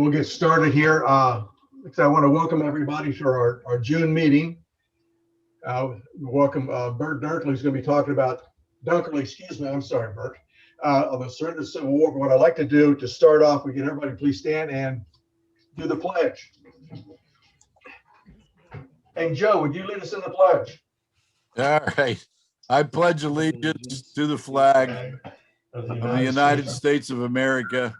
we'll get started here. I want to welcome everybody to our June meeting. Welcome Bert Dunkerly, who's going to be talking about Dunkerly, excuse me, I'm sorry, Bert, of the surrender of the Civil War. But what I'd like to do to start off, we get everybody please stand and do the pledge. Hey, Joe, would you lead us in the pledge? All right. I pledge allegiance to the flag of the United States of America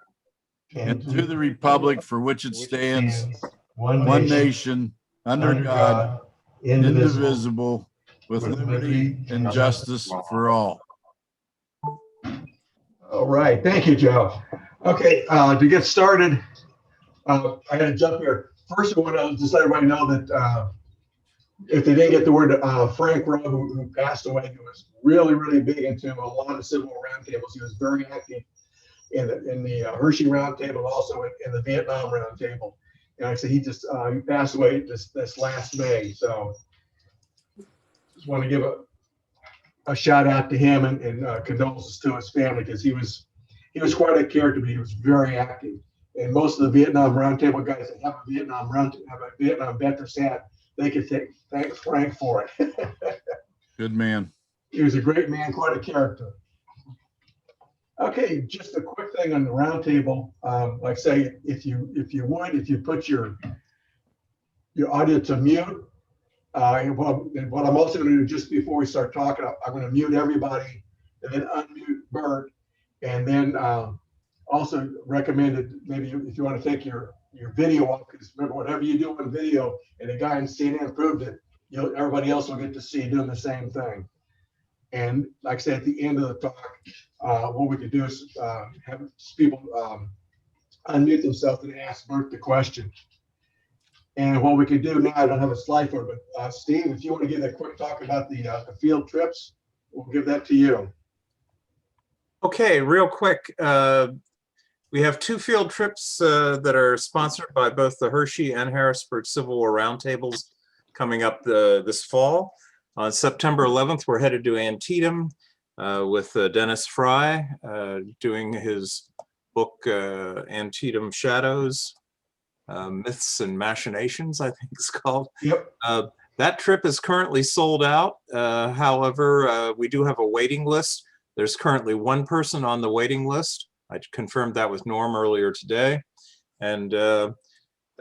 and to the republic for which it stands, one nation, under God, indivisible, with liberty and justice for all. All right. Thank you, Joe. Okay, to get started, I got to jump here. First, I want to just let everybody know that if they didn't get the word, Frank Rowe, who passed away, he was really, really big into a lot of Civil War roundtables. He was very active in the Hershey Roundtable, also in the Vietnam Roundtable. And like I said, he passed away this last May. So just want to give a shout out to him and condolences to his family, because he was quite a character, but he was very active. And most of the Vietnam Roundtable guys that have a Vietnam veterans hat, they could thank Frank for it. Good man. He was a great man, quite a character. Okay, just a quick thing on the roundtable. Like say, if you put your audio to mute. What I'm also going to do just before we start talking, I'm going to mute everybody and then unmute Bert, and then also recommended maybe if you want to take your video off, because remember, whatever you do on video, and the guy in CNN proved it, everybody else will get to see you doing the same thing. And like I said, at the end of the talk, what we could do is have people unmute themselves and ask Bert the question. And what we could do now, I don't have a slide for it, but Steve, if you want to give a quick talk about the field trips, we'll give that to you. Okay, real quick. We have two field trips that are sponsored by both the Hershey and Harrisburg Civil War Roundtables coming up this fall. On September 11th, we're headed to Antietam with Dennis Fry doing his book, Antietam Shadows, Myths and Machinations, I think it's called. Yep. That trip is currently sold out. However, we do have a waiting list. There's currently one person on the waiting list. I confirmed that with Norm earlier today. And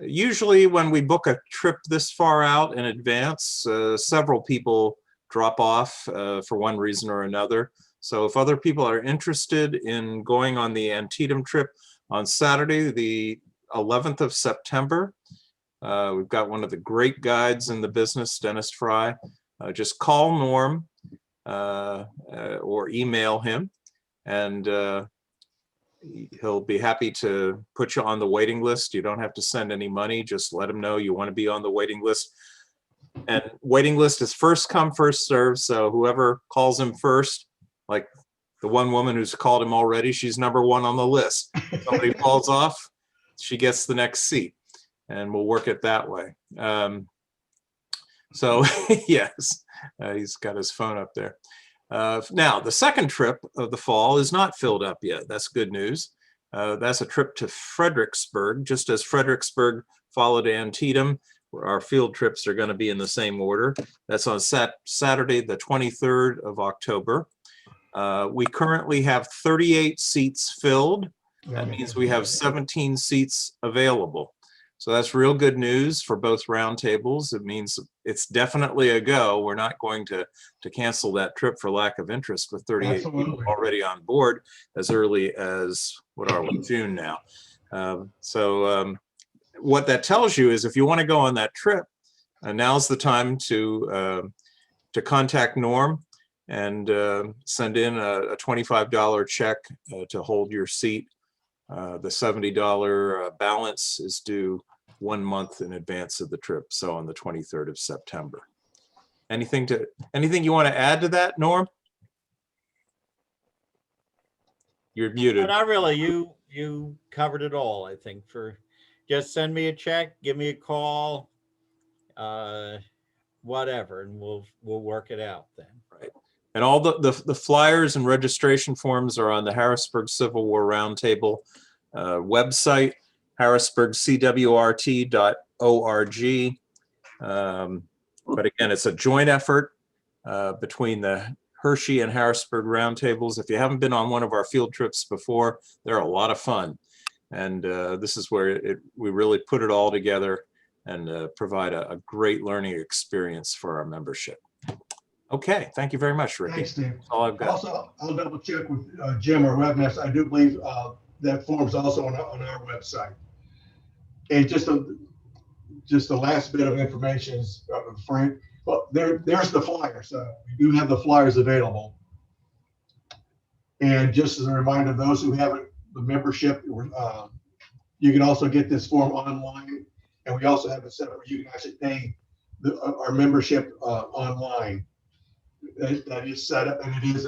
usually when we book a trip this far out in advance, several people drop off for one reason or another. So if other people are interested in going on the Antietam trip on Saturday, the 11th of September, we've got one of the great guides in the business, Dennis Fry. Just call Norm or email him, and he'll be happy to put you on the waiting list. You don't have to send any money. Just let him know you want to be on the waiting list. And waiting list is first come, first serve. So whoever calls him first, like the one woman who's called him already, she's number one on the list. Somebody falls off, she gets the next seat, and we'll work it that way. So yes, he's got his phone up there. Now, the second trip of the fall is not filled up yet. That's good news. That's a trip to Fredericksburg. Just as Fredericksburg followed Antietam, our field trips are going to be in the same order. That's on Saturday, the 23rd of October. We currently have 38 seats filled. That means we have 17 seats available. So that's real good news for both roundtables. It means it's definitely a go. We're not going to cancel that trip for lack of interest with 38 Absolutely. people already on board as early as, what are we, June now. What that tells you is if you want to go on that trip, now's the time to contact Norm and send in a $25 check to hold your seat. The $70 balance is due 1 month in advance of the trip, so on the 23rd of September. Anything you want to add to that, Norm? You're muted. Not really. You covered it all, I think. Just send me a check, give me a call, whatever, and we'll work it out then. Right. And all the flyers and registration forms are on the Harrisburg Civil War Roundtable website. harrisburgcwrt.org. But again, it's a joint effort between the Hershey and Harrisburg roundtables. If you haven't been on one of our field trips before, they're a lot of fun. And this is where we really put it all together and provide a great learning experience for our membership. Okay, thank you very much, Ricky. Thanks, Steve. That's all I've got. Also, I'll double check with Jim or Webmaster. I do believe that form's also on our website. And just the last bit of information is Frank. Well, there's the flyers. We do have the flyers available. And just as a reminder, those who haven't, the membership, you can also get this form online. And we also have it set up where you can actually pay our membership online. That is set up, and it is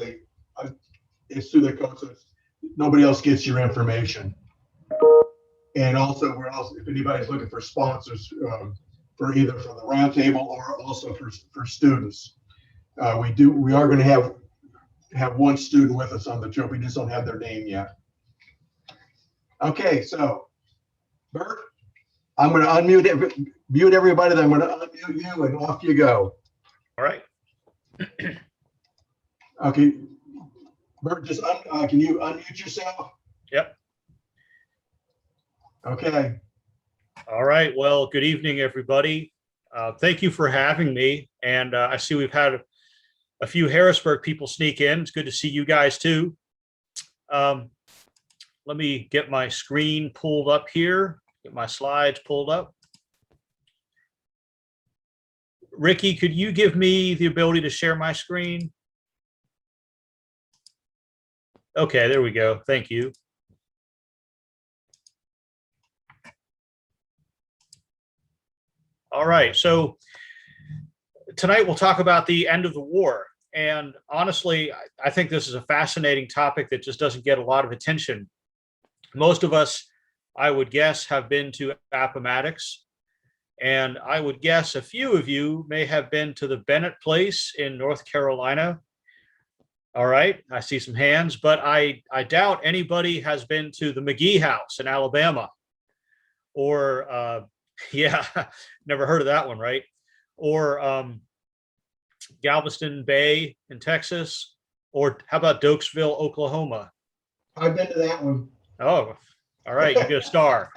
it's through the code, so nobody else gets your information. And also, if anybody's looking for sponsors for either for the roundtable or also for students, we are going to have one student with us on the trip. We just don't have their name yet. Okay, so Bert, I'm going to mute everybody. Then I'm going to unmute you, and off you go. All right. Okay, Bert, just can you unmute yourself? Yep. Okay. All right. Well, good evening, everybody. Thank you for having me. And I see we've had a few Harrisburg people sneak in. It's good to see you guys too. Let me get my screen pulled up here, get my slides pulled up. Ricky, could you give me the ability to share my screen? Okay, there we go. Thank you. All right, so tonight we'll talk about the end of the war. And honestly, I think this is a fascinating topic that just doesn't get a lot of attention. Most of us, I would guess, have been to Appomattox. And I would guess a few of you may have been to the Bennett place in North Carolina. All right, I see some hands, but I doubt anybody has been to the Mclean House in Alabama. Or, yeah, never heard of that one, right? Or Galveston Bay in Texas. Or how about Dokesville, Oklahoma? I've been to that one. Oh, all right, you get a star.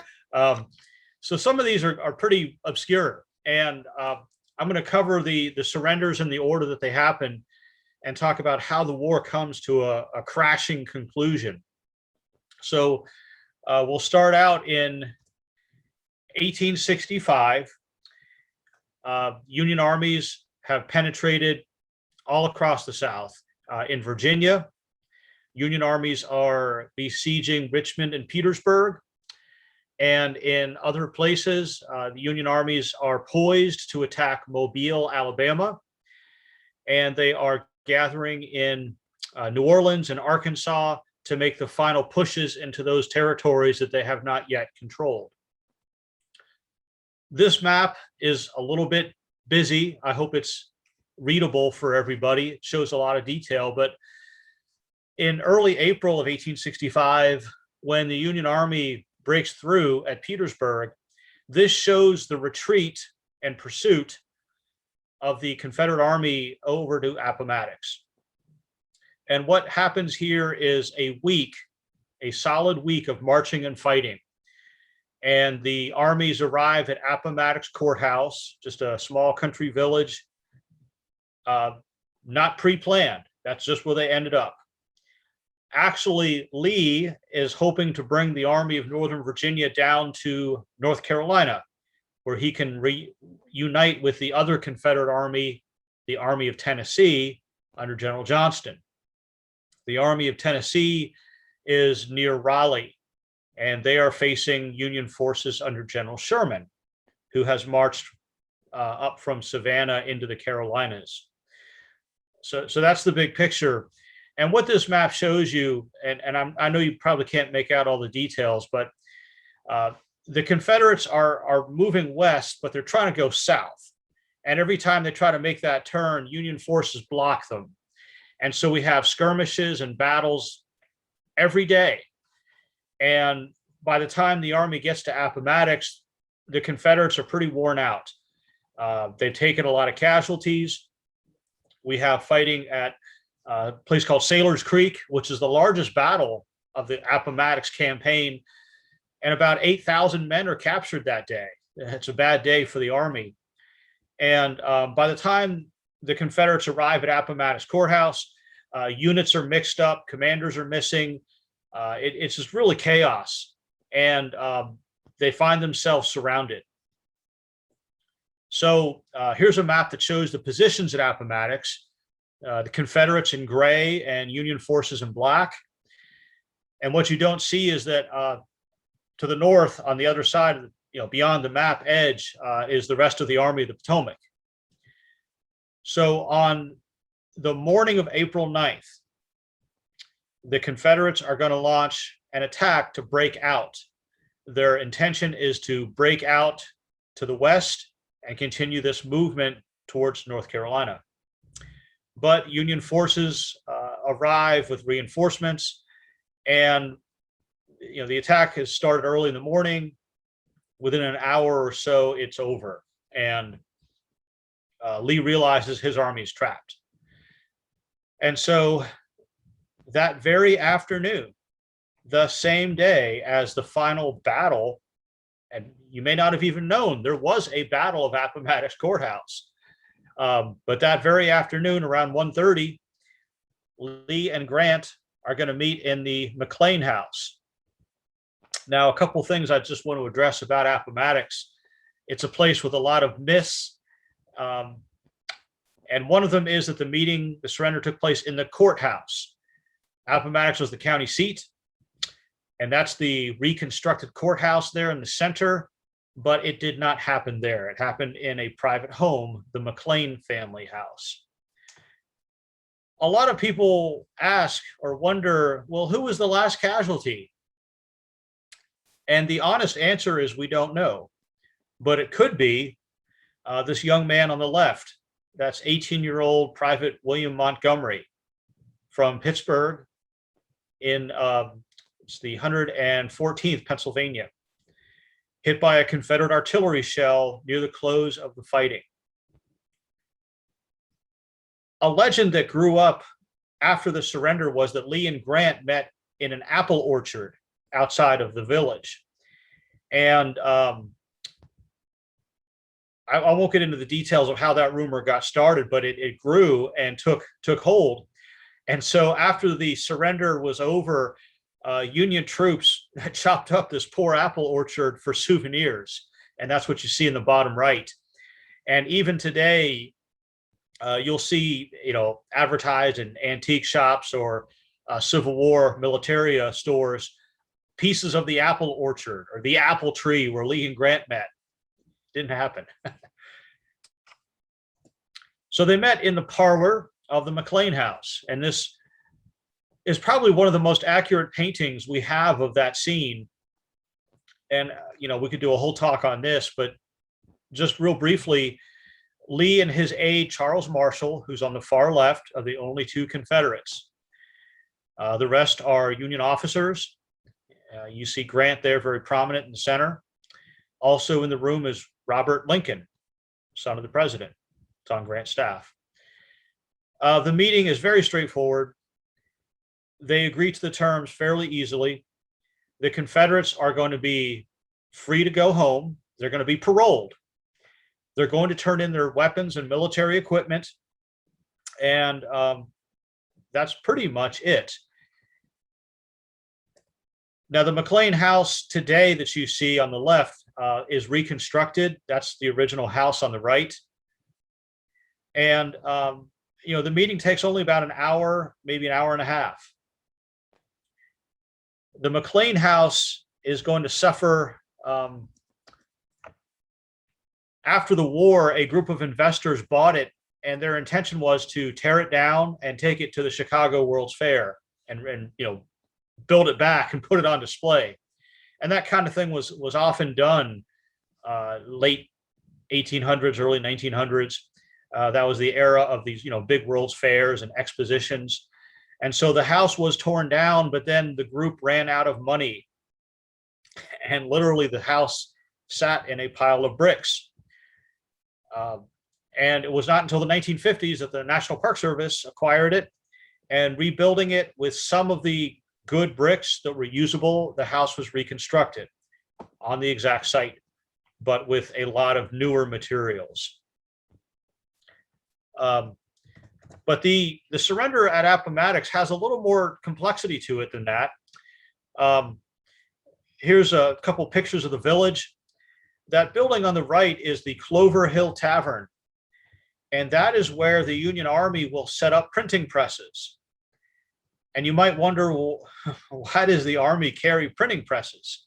So some of these are pretty obscure, and I'm going to cover the surrenders in the order that they happen and talk about how the war comes to a crashing conclusion. So we'll start out in 1865. Union armies have penetrated all across the South. In Virginia, Union armies are besieging Richmond and Petersburg. And in other places, the Union armies are poised to attack Mobile, Alabama. And they are gathering in New Orleans and Arkansas to make the final pushes into those territories that they have not yet controlled. This map is a little bit busy. I hope it's readable for everybody. It shows a lot of detail, but in early April of 1865, when the Union Army breaks through at Petersburg, this shows the retreat and pursuit of the Confederate Army over to Appomattox. And what happens here is a solid week of marching and fighting. And the armies arrive at Appomattox Courthouse, just a small country village, not pre-planned. That's just where they ended up. Actually, Lee is hoping to bring the Army of Northern Virginia down to North Carolina, where he can reunite with the other Confederate Army, the Army of Tennessee, under General Johnston. The Army of Tennessee is near Raleigh, and they are facing Union forces under General Sherman, who has marched up from Savannah into the Carolinas. So that's the big picture. And what this map shows you, and I know you probably can't make out all the details, but the Confederates are moving west, but they're trying to go south. And every time they try to make that turn, Union forces block them. And so we have skirmishes and battles every day. And by the time the Army gets to Appomattox, the Confederates are pretty worn out. They've taken a lot of casualties. We have fighting at a place called Sailor's Creek, which is the largest battle of the Appomattox campaign, and about 8,000 men are captured that day. It's a bad day for the Army. And by the time the Confederates arrive at Appomattox Courthouse, units are mixed up, commanders are missing. It's just really chaos. And they find themselves surrounded. So here's a map that shows the positions at Appomattox, the Confederates in gray and Union forces in black. And what you don't see is that to the north, on the other side, beyond the map edge, is the rest of the Army of the Potomac. So on the morning of April 9th, the Confederates are going to launch an attack to break out. Their intention is to break out to the west and continue this movement towards North Carolina. But Union forces arrive with reinforcements, and the attack has started early in the morning. Within an hour or so, it's over, and Lee realizes his army is trapped. And so that very afternoon, the same day as the final battle, and you may not have even known there was a battle of Appomattox Courthouse, but that very afternoon around 1:30, Lee and Grant are going to meet in the Mclean House. Now, a couple things I just want to address about Appomattox. It's a place with a lot of myths. And one of them is that the surrender took place in the courthouse. Appomattox was the county seat, and that's the reconstructed courthouse there in the center, but it did not happen there. It happened in a private home, the Mclean family house. A lot of people ask or wonder, well, who was the last casualty? And the honest answer is we don't know, but it could be this young man on the left. That's 18-year-old Private William Montgomery from Pittsburgh in it's the 114th Pennsylvania, hit by a Confederate artillery shell near the close of the fighting. A legend that grew up after the surrender was that Lee and Grant met in an apple orchard outside of the village. And I won't get into the details of how that rumor got started, but it grew and took hold. And so after the surrender was over, Union troops chopped up this poor apple orchard for souvenirs. And that's what you see in the bottom right. And even today, you'll see, advertised in antique shops or Civil War militaria stores, pieces of the apple orchard or the apple tree where Lee and Grant met. Didn't happen. So they met in the parlor of the Mclean House, and this is probably one of the most accurate paintings we have of that scene. And we could do a whole talk on this, but just real briefly, Lee and his aide Charles Marshall, who's on the far left, are the only two Confederates. The rest are Union officers. You see Grant there, very prominent in the center. Also in the room is Robert Lincoln, son of the president. It's on Grant's staff. The meeting is very straightforward. They agree to the terms fairly easily. The Confederates are going to be free to go home. They're going to be paroled. They're going to turn in their weapons and military equipment. And that's pretty much it. Now, the Mclean House today that you see on the left is reconstructed. That's the original house on the right. And, the meeting takes only about an hour, maybe an hour and a half. The Mclean House is going to suffer. After the war, a group of investors bought it, and their intention was to tear it down and take it to the Chicago World's Fair and build it back and put it on display. And that kind of thing was often done late 1800s, early 1900s. That was the era of these, big World's Fairs and expositions. And so the house was torn down, but then the group ran out of money and literally the house sat in a pile of bricks. And it was not until the 1950s that the National Park Service acquired it, and rebuilding it with some of the good bricks that were usable, the house was reconstructed on the exact site, but with a lot of newer materials. But the surrender at Appomattox has a little more complexity to it than that. Here's a couple pictures of the village. That building on the right is the Clover Hill Tavern. And that is where the Union Army will set up printing presses. And you might wonder, well, why does the Army carry printing presses?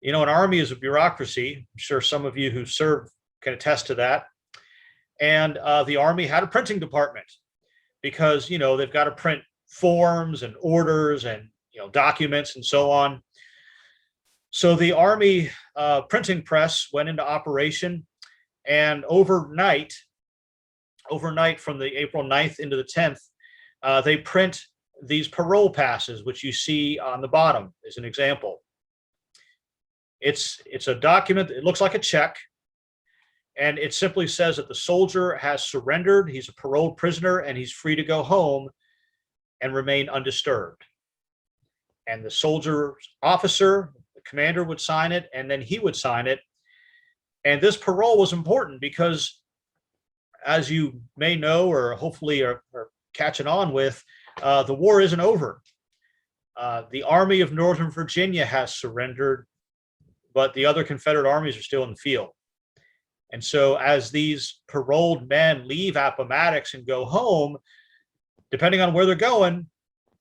You know, an army is a bureaucracy. I'm sure some of you who serve can attest to that. And the Army had a printing department because, you know, they've got to print forms and orders and, you know, documents and so on. So the Army printing press went into operation, and overnight from the April 9th into the 10th, they print these parole passes, which you see on the bottom as an example. It's a document, it looks like a check, and it simply says that the soldier has surrendered, he's a paroled prisoner, and he's free to go home and remain undisturbed. And the soldier's officer, the commander, would sign it, and then he would sign it. And this parole was important because, as you may know, or hopefully are catching on with, the war isn't over. The Army of Northern Virginia has surrendered, but the other Confederate armies are still in the field. And so as these paroled men leave Appomattox and go home, depending on where they're going,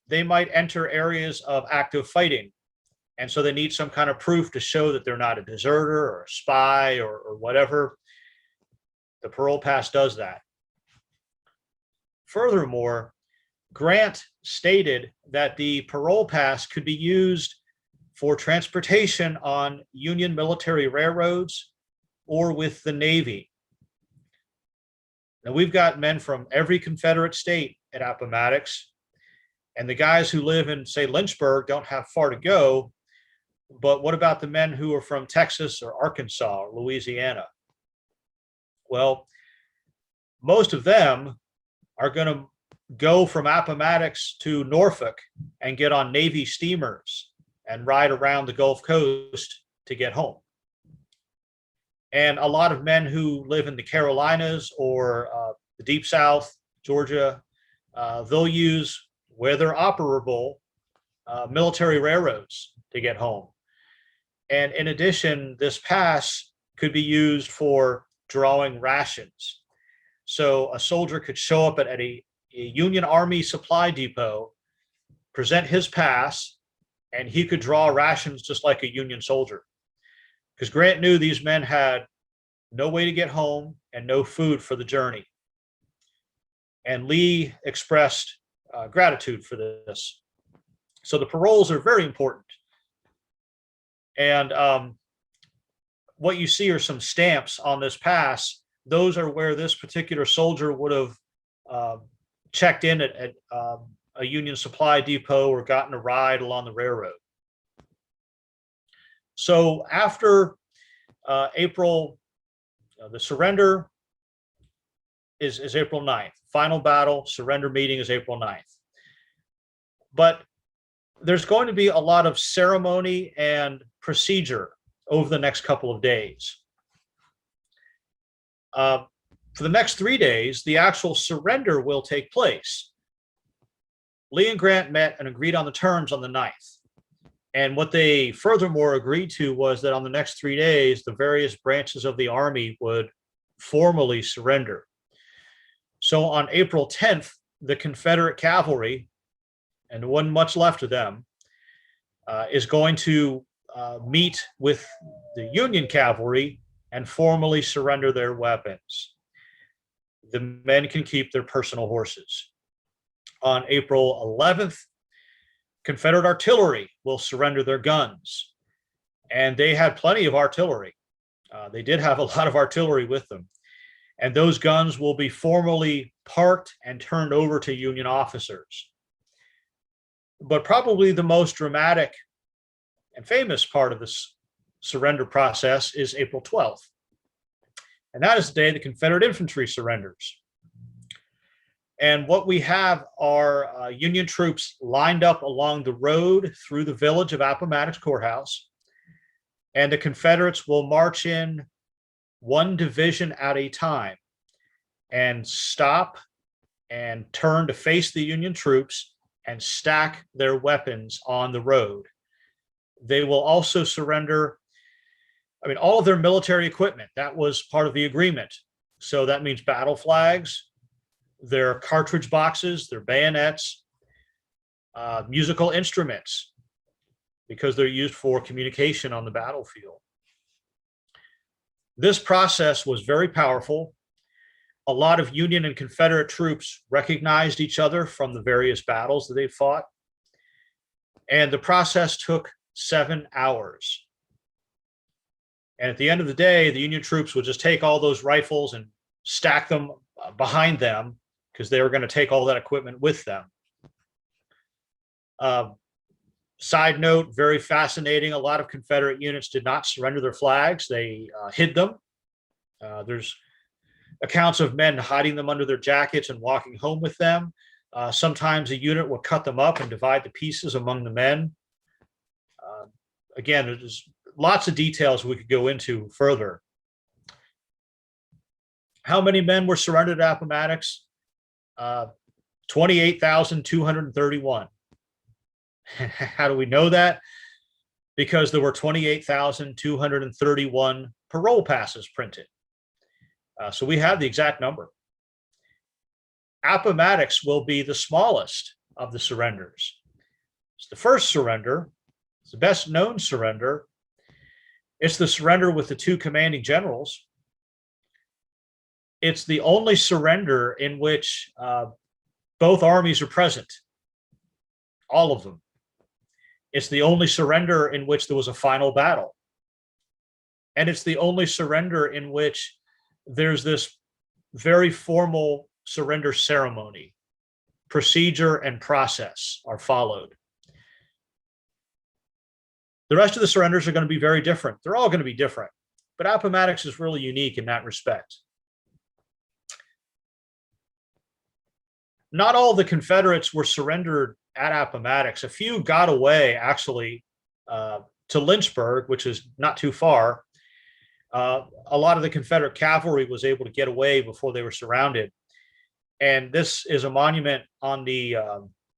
they might enter areas of active fighting. And so they need some kind of proof to show that they're not a deserter or a spy or whatever. The parole pass does that. Furthermore, Grant stated that the parole pass could be used for transportation on Union military railroads or with the Navy. Now, we've got men from every Confederate state at Appomattox, and the guys who live in, say, Lynchburg don't have far to go. But what about the men who are from Texas or Arkansas or Louisiana? Well, most of them are going to go from Appomattox to Norfolk and get on Navy steamers and ride around the Gulf Coast to get home. And a lot of men who live in the Carolinas or the Deep South, Georgia, they'll use, where they're operable, military railroads to get home. And in addition, this pass could be used for drawing rations. So a soldier could show up at a Union Army supply depot, present his pass, and he could draw rations just like a Union soldier. Because Grant knew these men had no way to get home and no food for the journey. And Lee expressed gratitude for this. So the paroles are very important. And what you see are some stamps on this pass. Those are where this particular soldier would have checked in at a Union supply depot or gotten a ride along the railroad. So after April, the surrender is April 9th. Final battle, surrender meeting is April 9th. But there's going to be a lot of ceremony and procedure over the next couple of days. For the next 3 days, the actual surrender will take place. Lee and Grant met and agreed on the terms on the 9th. And what they furthermore agreed to was that on the next 3 days, the various branches of the Army would formally surrender. So on April 10th, the Confederate cavalry, and there wasn't much left of them, is going to meet with the Union cavalry and formally surrender their weapons. The men can keep their personal horses. On April 11th, Confederate artillery will surrender their guns. And they had plenty of artillery. They did have a lot of artillery with them. And those guns will be formally parked and turned over to Union officers. But probably the most dramatic and famous part of this surrender process is April 12th. And that is the day the Confederate infantry surrenders. And what we have are Union troops lined up along the road through the village of Appomattox Courthouse. And the Confederates will march in one division at a time and stop and turn to face the Union troops and stack their weapons on the road. They will also surrender, all of their military equipment. That was part of the agreement. So that means battle flags, their cartridge boxes, their bayonets, musical instruments, because they're used for communication on the battlefield. This process was very powerful. A lot of Union and Confederate troops recognized each other from the various battles that they fought. And the process took 7 hours. And at the end of the day, the Union troops would just take all those rifles and stack them behind them because they were going to take all that equipment with them. Side note, very fascinating. A lot of Confederate units did not surrender their flags. They hid them. There's accounts of men hiding them under their jackets and walking home with them. Sometimes a unit would cut them up and divide the pieces among the men. Again, there's lots of details we could go into further. How many men were surrendered at Appomattox? 28,231. How do we know that? Because there were 28,231 parole passes printed. So we have the exact number. Appomattox will be the smallest of the surrenders. It's the first surrender. It's the best known surrender. It's the surrender with the two commanding generals. It's the only surrender in which both armies are present, all of them. It's the only surrender in which there was a final battle. And it's the only surrender in which there's this very formal surrender ceremony. Procedure and process are followed. The rest of the surrenders are going to be very different. They're all going to be different, but Appomattox is really unique in that respect. Not all the Confederates were surrendered at Appomattox. A few got away, actually, to Lynchburg, which is not too far. A lot of the Confederate cavalry was able to get away before they were surrounded. And this is a monument on the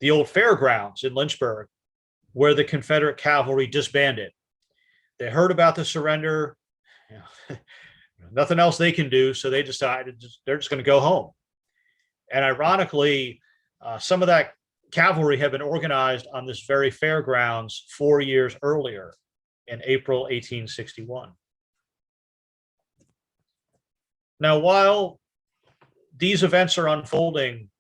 old fairgrounds in Lynchburg, where the Confederate cavalry disbanded. They heard about the surrender, nothing else they can do, so they decided they're just going to go home. And ironically, some of that cavalry had been organized on this very fairgrounds 4 years earlier, in April 1861. Now, while these events are unfolding,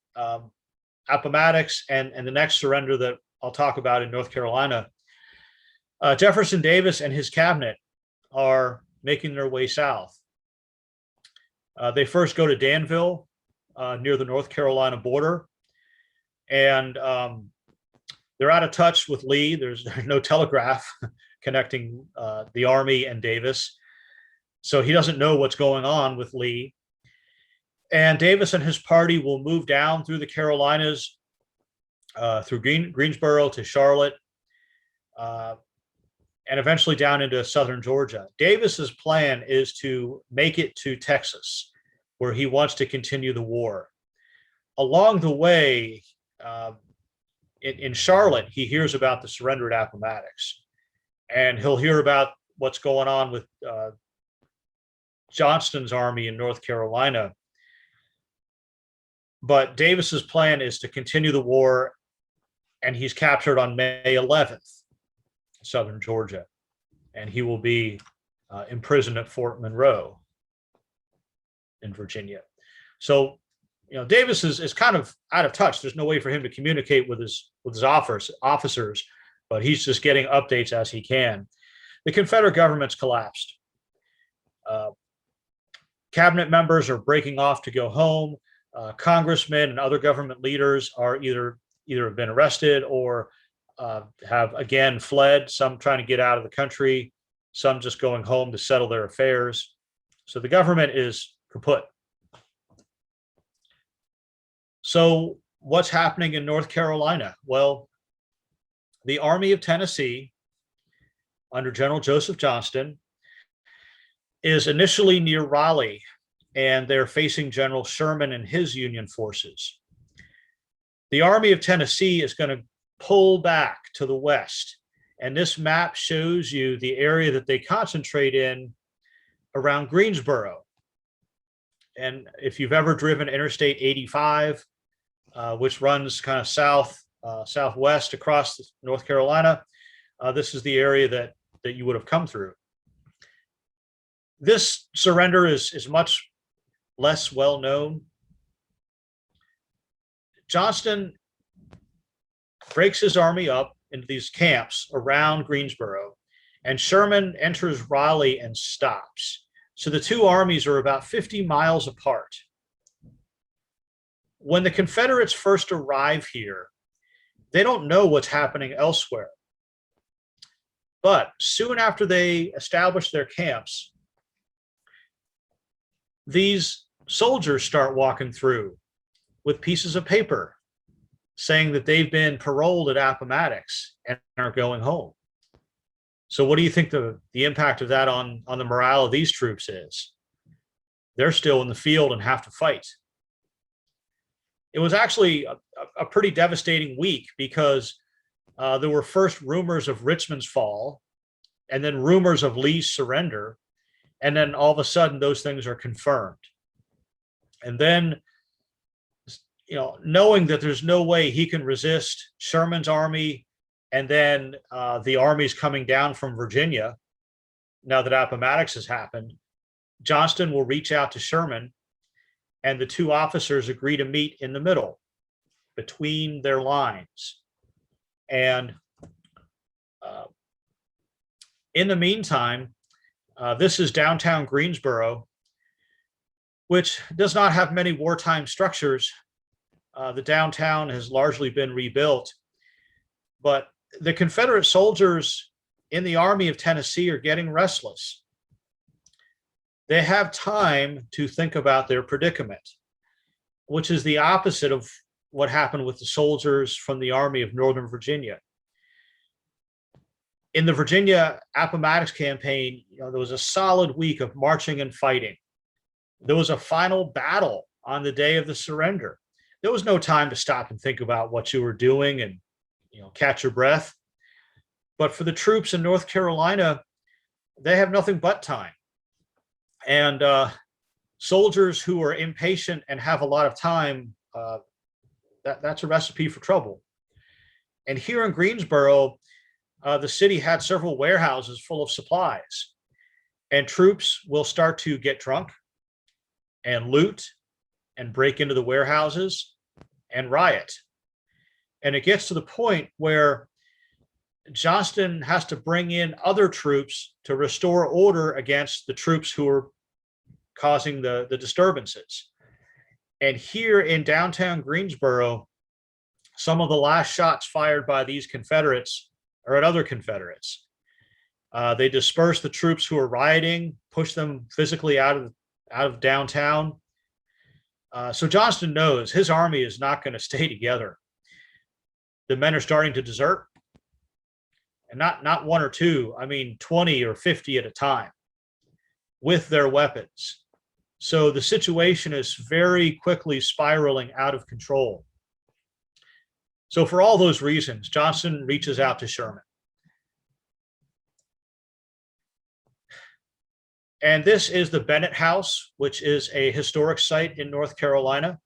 Appomattox and the next surrender that I'll talk about in North Carolina, Jefferson Davis and his cabinet are making their way south. They first go to Danville, near the North Carolina border, and they're out of touch with Lee. There's no telegraph connecting the Army and Davis, so he doesn't know what's going on with Lee. And Davis and his party will move down through the Carolinas, through Greensboro to Charlotte, and eventually down into southern Georgia. Davis's plan is to make it to Texas, where he wants to continue the war. Along the way, in Charlotte, he hears about the surrender at Appomattox, and he'll hear about what's going on with Johnston's army in North Carolina. But Davis's plan is to continue the war, and he's captured on May 11th, southern Georgia, and he will be imprisoned at Fort Monroe in Virginia. So, Davis is kind of out of touch. There's no way for him to communicate with his officers, but he's just getting updates as he can. The Confederate government's collapsed. Cabinet members are breaking off to go home. Congressmen and other government leaders are either have been arrested or have again fled, some trying to get out of the country. some just going home to settle their affairs. So the government is kaput. So what's happening in North Carolina? Well, the Army of Tennessee under General Joseph Johnston is initially near Raleigh, and they're facing General Sherman and his Union forces. The Army of Tennessee is going to pull back to the west, and this map shows you the area that they concentrate in around Greensboro. And if you've ever driven Interstate 85, which runs kind of southwest across North Carolina, this is the area that you would have come through. This surrender is much less well known. Johnston breaks his army up into these camps around Greensboro, and Sherman enters Raleigh and stops. So the two armies are about 50 miles apart. When the Confederates first arrive here, they don't know what's happening elsewhere. But soon after they establish their camps, these soldiers start walking through with pieces of paper saying that they've been paroled at Appomattox and are going home. So what do you think the impact of that on the morale of these troops is? They're still in the field and have to fight. It was actually a pretty devastating week because there were first rumors of Richmond's fall, and then rumors of Lee's surrender, and then all of a sudden those things are confirmed. And then, knowing that there's no way he can resist Sherman's army and then the armies coming down from Virginia, now that Appomattox has happened, Johnston will reach out to Sherman, and the two officers agree to meet in the middle between their lines. And in the meantime, this is downtown Greensboro, which does not have many wartime structures. The downtown has largely been rebuilt, but the Confederate soldiers in the Army of Tennessee are getting restless. They have time to think about their predicament, which is the opposite of what happened with the soldiers from the Army of Northern Virginia. In the Virginia Appomattox campaign, there was a solid week of marching and fighting. There was a final battle on the day of the surrender. There was no time to stop and think about what you were doing and catch your breath. But for the troops in North Carolina, they have nothing but time. And soldiers who are impatient and have a lot of time, that's a recipe for trouble. And here in Greensboro, the city had several warehouses full of supplies, and troops will start to get drunk and loot and break into the warehouses and riot. And it gets to the point where Johnston has to bring in other troops to restore order against the troops who are causing the disturbances. And here in downtown Greensboro, some of the last shots fired by these Confederates are at other Confederates. They disperse the troops who are rioting, push them physically out of downtown. So Johnston knows his army is not going to stay together. The men are starting to desert, and not one or two, 20 or 50 at a time with their weapons. So the situation is very quickly spiraling out of control. So for all those reasons, Johnston reaches out to Sherman. And this is the Bennett House, which is a historic site in North Carolina.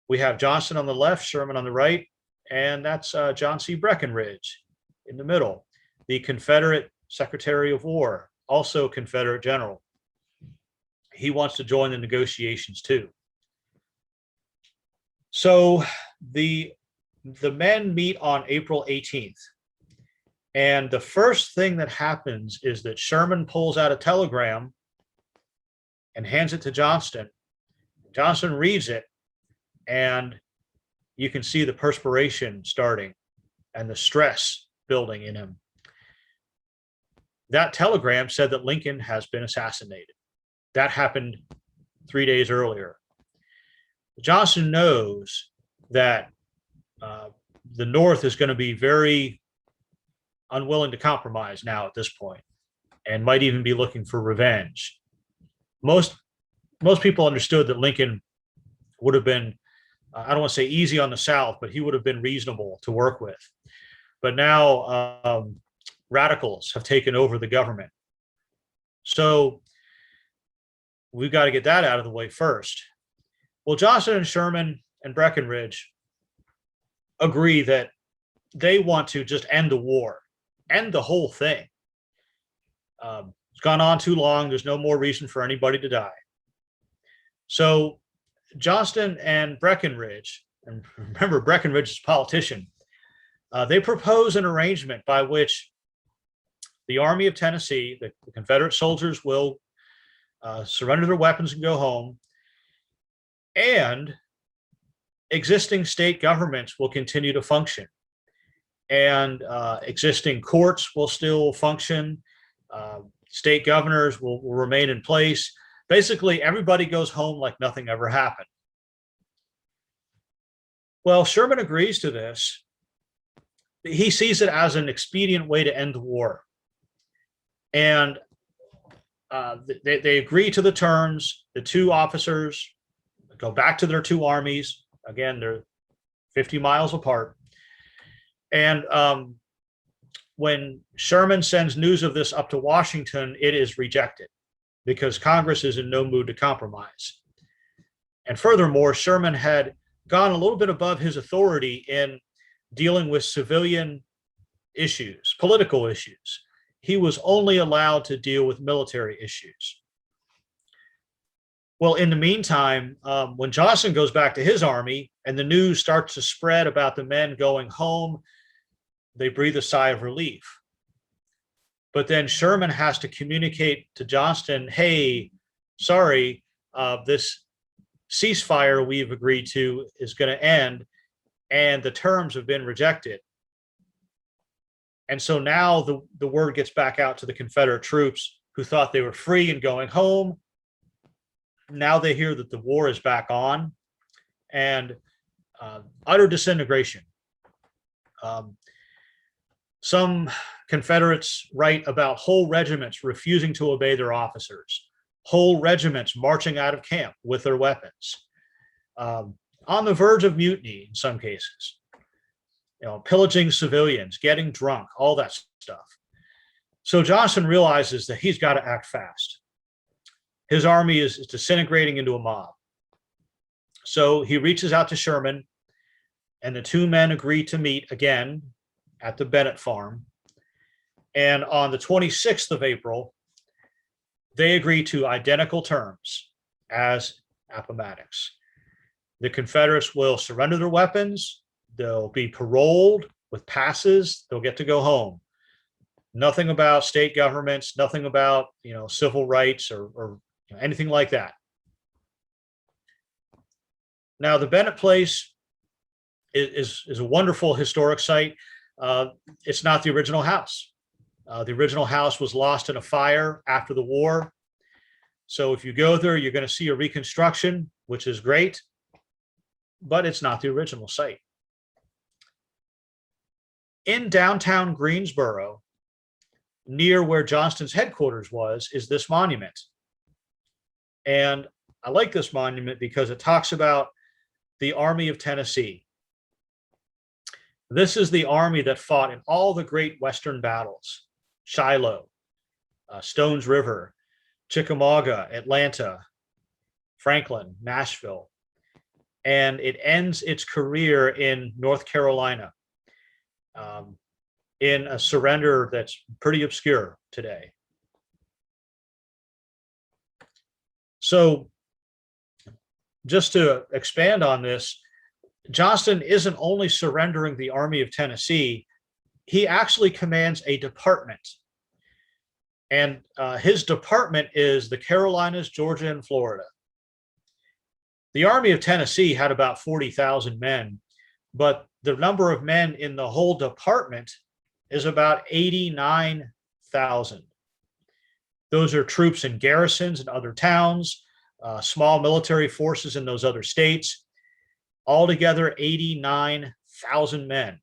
We have Johnston on the left, Sherman on the right, and that's John C. Breckinridge in the middle, the Confederate Secretary of War, also Confederate general. He wants to join the negotiations too. So the men meet on April 18th. And the first thing that happens is that Sherman pulls out a telegram and hands it to Johnston. Johnston reads it, and you can see the perspiration starting and the stress building in him. that telegram said that Lincoln has been assassinated. That happened 3 days earlier. Johnson knows that the North is going to be very unwilling to compromise now at this point, and might even be looking for revenge. Most people understood that Lincoln would have been, I don't want to say easy on the South, but he would have been reasonable to work with. But now radicals have taken over the government. So we've got to get that out of the way first. Well, Johnson and Sherman and Breckinridge agree that they want to just end the war, end the whole thing. It's gone on too long. There's no more reason for anybody to die. So Johnston and Breckinridge, and remember Breckinridge is a politician, they propose an arrangement by which the Army of Tennessee, the Confederate soldiers, will surrender their weapons and go home, and existing state governments will continue to function, and existing courts will still function. State governors will remain in place. Basically, everybody goes home like nothing ever happened. Well, Sherman agrees to this. He sees it as an expedient way to end the war. And they agree to the terms. The two officers go back to their two armies. Again, they're 50 miles apart. And when Sherman sends news of this up to Washington, it is rejected because Congress is in no mood to compromise. And furthermore, Sherman had gone a little bit above his authority in dealing with civilian issues, political issues. He was only allowed to deal with military issues. Well, in the meantime, when Johnson goes back to his army and the news starts to spread about the men going home, they breathe a sigh of relief. But then Sherman has to communicate to Johnston, hey, sorry, this ceasefire we've agreed to is going to end, and the terms have been rejected. And so now the word gets back out to the Confederate troops who thought they were free and going home. Now they hear that the war is back on, and utter disintegration. Some Confederates write about whole regiments refusing to obey their officers, whole regiments marching out of camp with their weapons, on the verge of mutiny in some cases, pillaging civilians, getting drunk, all that stuff. So Johnson realizes that he's got to act fast. His army is disintegrating into a mob. So he reaches out to Sherman, and the two men agree to meet again at the Bennett farm. And on the 26th of April, they agree to identical terms as Appomattox. The Confederates will surrender their weapons. They'll be paroled with passes. They'll get to go home. Nothing about state governments, nothing about, civil rights or anything like that. Now, the Bennett place is a wonderful historic site. It's not the original house. The original house was lost in a fire after the war. So if you go there, you're going to see a reconstruction, which is great, but it's not the original site. In downtown Greensboro, near where Johnston's headquarters was, is this monument. And I like this monument because it talks about the Army of Tennessee. This is the army that fought in all the great Western battles: Shiloh, Stones River, Chickamauga, Atlanta, Franklin, Nashville. And it ends its career in North Carolina in a surrender that's pretty obscure today. So just to expand on this, Johnston isn't only surrendering the Army of Tennessee, he actually commands a department. And his department is the Carolinas, Georgia, and Florida. The Army of Tennessee had about 40,000 men, but the number of men in the whole department is about 89,000. Those are troops in garrisons and other towns, small military forces in those other states, altogether 89,000 men.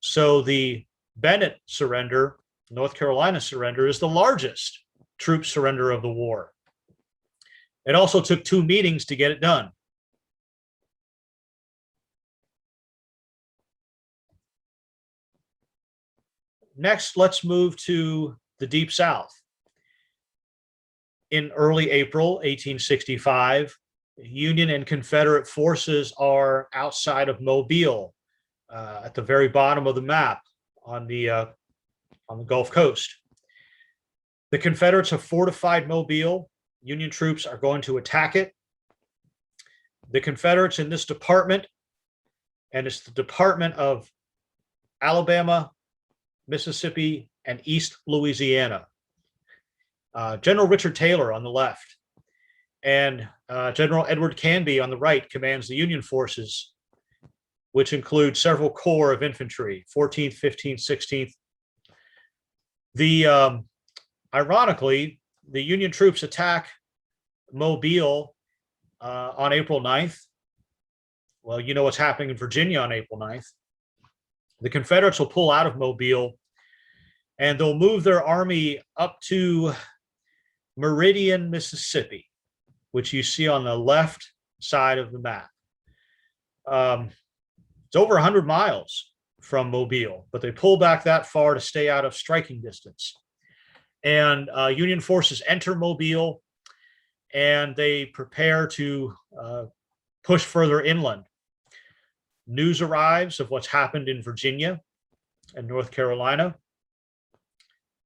So the Bennett surrender, North Carolina surrender, is the largest troop surrender of the war. It also took 2 meetings to get it done. Next, let's move to the Deep South. In early April 1865, Union and Confederate forces are outside of Mobile, at the very bottom of the map on the Gulf Coast. The Confederates have fortified Mobile. Union troops are going to attack it. The Confederates in this department, and it's the Department of Alabama, Mississippi, and East Louisiana. General Richard Taylor on the left, and General Edward Canby on the right commands the Union forces, which include several corps of infantry, 14th, 15th, 16th. Ironically, the Union troops attack Mobile on April 9th. Well, you know what's happening in Virginia on April 9th. The Confederates will pull out of Mobile, and they'll move their army up to Meridian, Mississippi, which you see on the left side of the map. It's over 100 miles from Mobile, but they pull back that far to stay out of striking distance. And Union forces enter Mobile, and they prepare to push further inland. News arrives of what's happened in Virginia and North Carolina.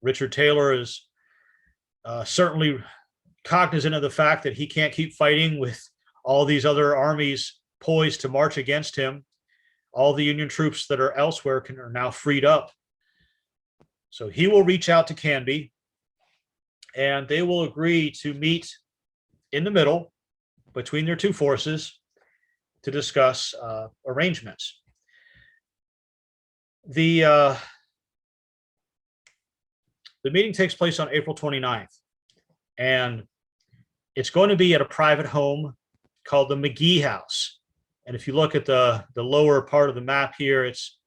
Richard Taylor is certainly cognizant of the fact that he can't keep fighting with all these other armies poised to march against him. All the Union troops that are elsewhere are now freed up. So he will reach out to Canby, and they will agree to meet in the middle between their 2 forces to discuss arrangements. The meeting takes place on April 29th, and it's going to be at a private home called the Mclean House. And if you look at the lower part of the map here, it's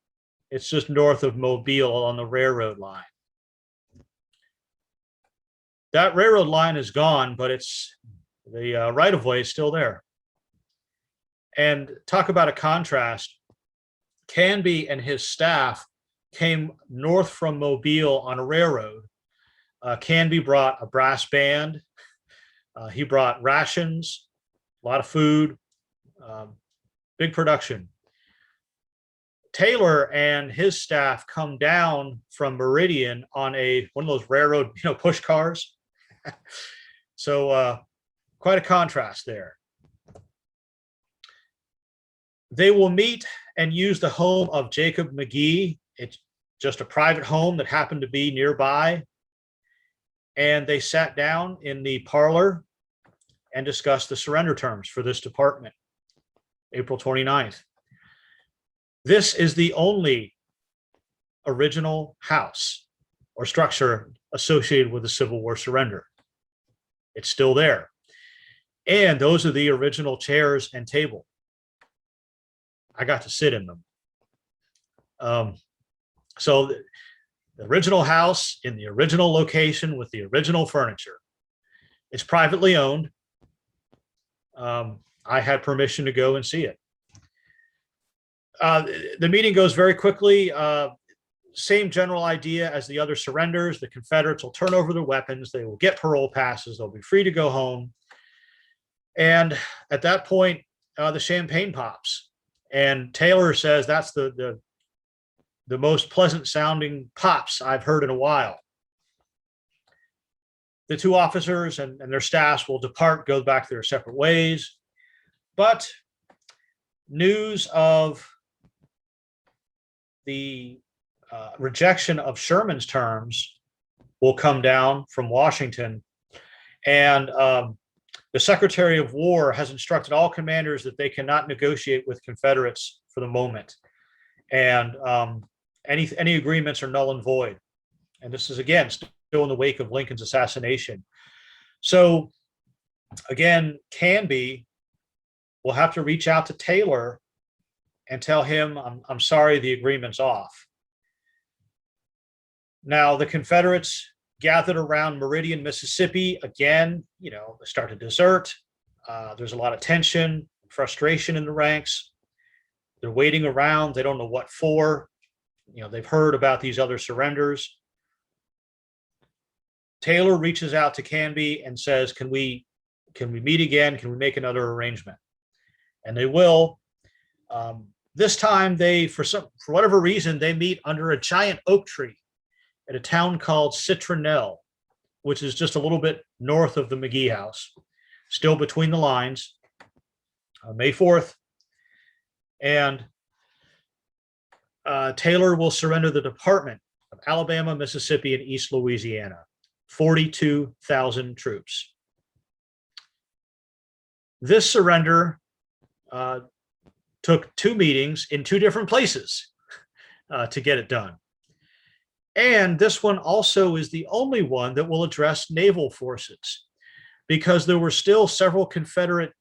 just north of Mobile on the railroad line. That railroad line is gone, but it's the right-of-way is still there. And talk about a contrast. Canby and his staff came north from Mobile on a railroad. Canby brought a brass band. He brought rations, a lot of food, big production. Taylor and his staff come down from Meridian on one of those railroad, push cars. So quite a contrast there. They will meet and use the home of Jacob McGee. It's just a private home that happened to be nearby. And they sat down in the parlor and discussed the surrender terms for this department, April 29th. This is the only original house or structure associated with the Civil War surrender. It's still there. And those are the original chairs and table. I got to sit in them. So the original house in the original location with the original furniture. It's privately owned. I had permission to go and see it. The meeting goes very quickly. Same general idea as the other surrenders. The Confederates will turn over their weapons. They will get parole passes. They'll be free to go home. And at that point, the champagne pops. And Taylor says that's the most pleasant sounding pops I've heard in a while. The 2 officers and their staffs will depart, go back their separate ways. But news of the rejection of Sherman's terms will come down from Washington. And the Secretary of War has instructed all commanders that they cannot negotiate with Confederates for the moment. And any agreements are null and void. And this is, again, in the wake of Lincoln's assassination. So again, Canby will have to reach out to Taylor and tell him, I'm sorry, the agreement's off. Now, the Confederates gathered around Meridian, Mississippi. Again, they start to desert. There's a lot of tension, frustration in the ranks. They're waiting around. They don't know what for. They've heard about these other surrenders. Taylor reaches out to Canby and says, can we meet again? Can we make another arrangement? And they will. This time for whatever reason, they meet under a giant oak tree at a town called Citronelle, which is just a little bit north of the McGee House, still between the lines, May 4th. And Taylor will surrender the Department of Alabama, Mississippi, and East Louisiana, 42,000 troops. This surrender took 2 meetings in 2 different places to get it done. And this one also is the only one that will address naval forces, because there were still several Confederate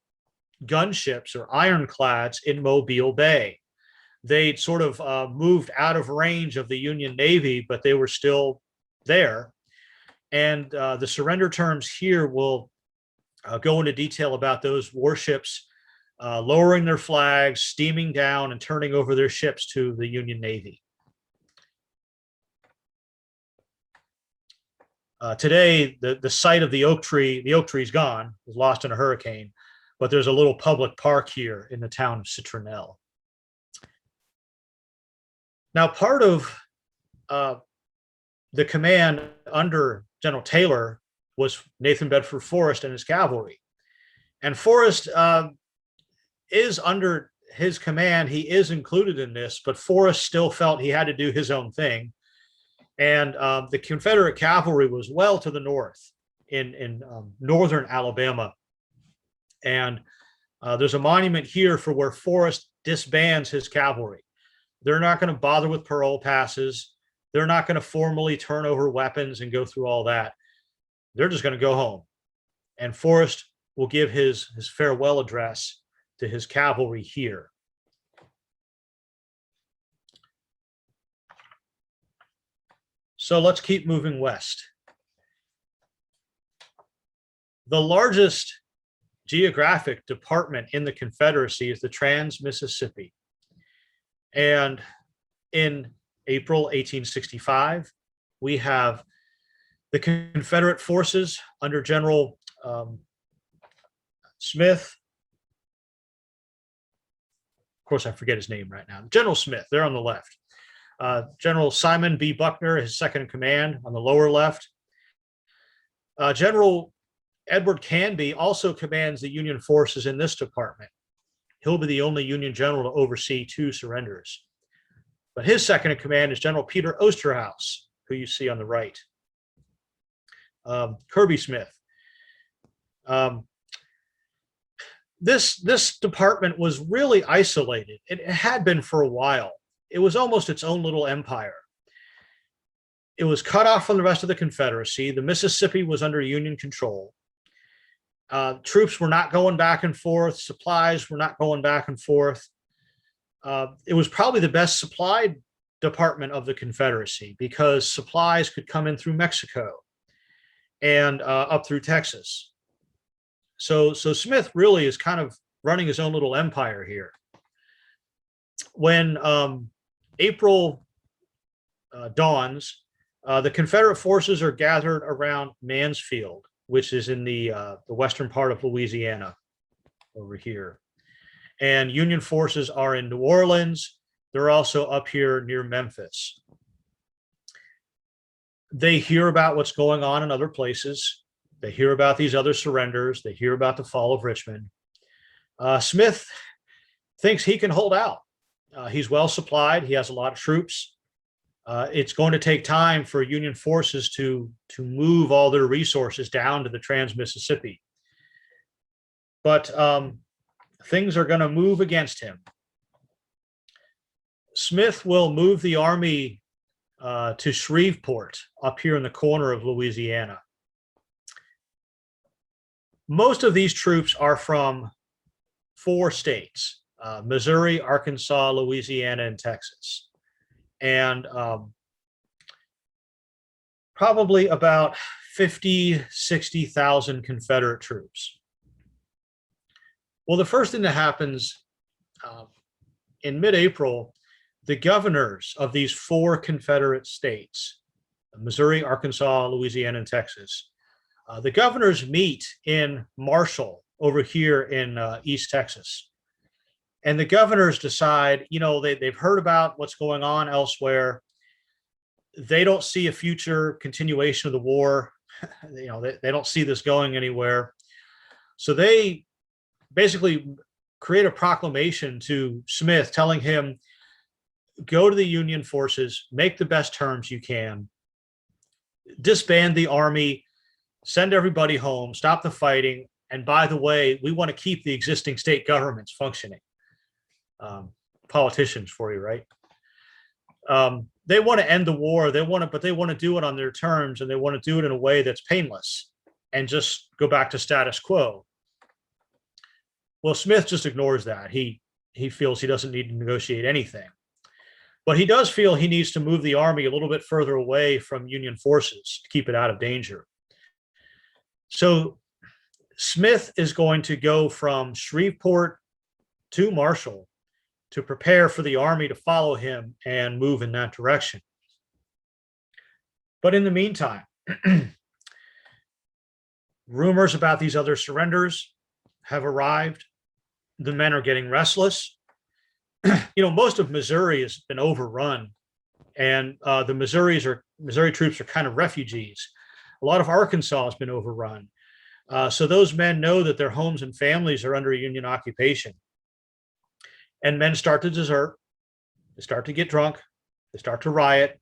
gunships or ironclads in Mobile Bay. They'd sort of moved out of range of the Union Navy, but they were still there. And the surrender terms here will go into detail about those warships lowering their flags, steaming down, and turning over their ships to the Union Navy. Today, the site of the oak tree's gone, was lost in a hurricane, but there's a little public park here in the town of Citronelle. Now, part of the command under General Taylor was Nathan Bedford Forrest and his cavalry. And Forrest is under his command. He is included in this, but Forrest still felt he had to do his own thing. And the Confederate cavalry was well to the north in northern Alabama. And there's a monument here for where Forrest disbands his cavalry. They're not going to bother with parole passes. They're not going to formally turn over weapons and go through all that. They're just going to go home. And Forrest will give his farewell address to his cavalry here. So let's keep moving west. The largest geographic department in the Confederacy is the Trans-Mississippi. And in April 1865, we have the Confederate forces under General Smith. Of course, I forget his name right now. General Smith, there on the left. General Simon B. Buckner, his second in command, on the lower left. General Edward Canby also commands the Union forces in this department. He'll be the only Union general to oversee 2 surrenders. But his second in command is General Peter Osterhaus, who you see on the right. Kirby Smith. This department was really isolated. It had been for a while. It was almost its own little empire. It was cut off from the rest of the Confederacy. The Mississippi was under Union control. Troops were not going back and forth. Supplies were not going back and forth. It was probably the best supplied department of the Confederacy because supplies could come in through Mexico and up through Texas. So Smith really is kind of running his own little empire here. When April dawns, the Confederate forces are gathered around Mansfield, which is in the western part of Louisiana over here. And Union forces are in New Orleans. They're also up here near Memphis. They hear about what's going on in other places. They hear about these other surrenders. They hear about the fall of Richmond. Smith thinks he can hold out. He's well supplied. He has a lot of troops. It's going to take time for Union forces to move all their resources down to the Trans-Mississippi. But things are going to move against him. Smith will move the army to Shreveport up here in the corner of Louisiana. Most of these troops are from 4 states, Missouri, Arkansas, Louisiana, and Texas. And probably about 50, 60,000 Confederate troops. Well, the first thing that happens in mid-April, the governors of these 4 Confederate states, Missouri, Arkansas, Louisiana, and Texas, the governors meet in Marshall over here in East Texas. And the governors decide, you know, they've heard about what's going on elsewhere. They don't see a future continuation of the war. You know, they don't see this going anywhere. So they basically create a proclamation to Smith telling him, go to the Union forces, make the best terms you can, disband the army, send everybody home, stop the fighting. And by the way, we want to keep the existing state governments functioning. Politicians for you, right? They want to end the war. But they want to do it on their terms, and they want to do it in a way that's painless and just go back to status quo. Well, Smith just ignores that. He feels he doesn't need to negotiate anything. But he does feel he needs to move the army a little bit further away from Union forces to keep it out of danger. So Smith is going to go from Shreveport to Marshall to prepare for the army to follow him and move in that direction. But in the meantime, rumors about these other surrenders have arrived. The men are getting restless. You know, most of Missouri has been overrun, and the Missouri troops are kind of refugees. A lot of Arkansas has been overrun. So those men know that their homes and families are under Union occupation. And men start to desert. They start to get drunk. They start to riot.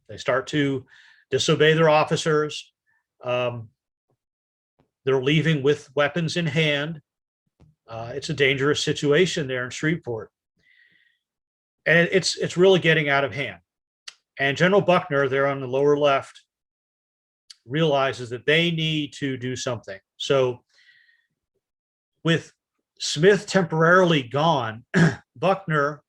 They start to disobey their officers. They're leaving with weapons in hand. It's a dangerous situation there in Shreveport. And it's really getting out of hand. And General Buckner, there on the lower left, realizes that they need to do something. So with Smith temporarily gone, Buckner,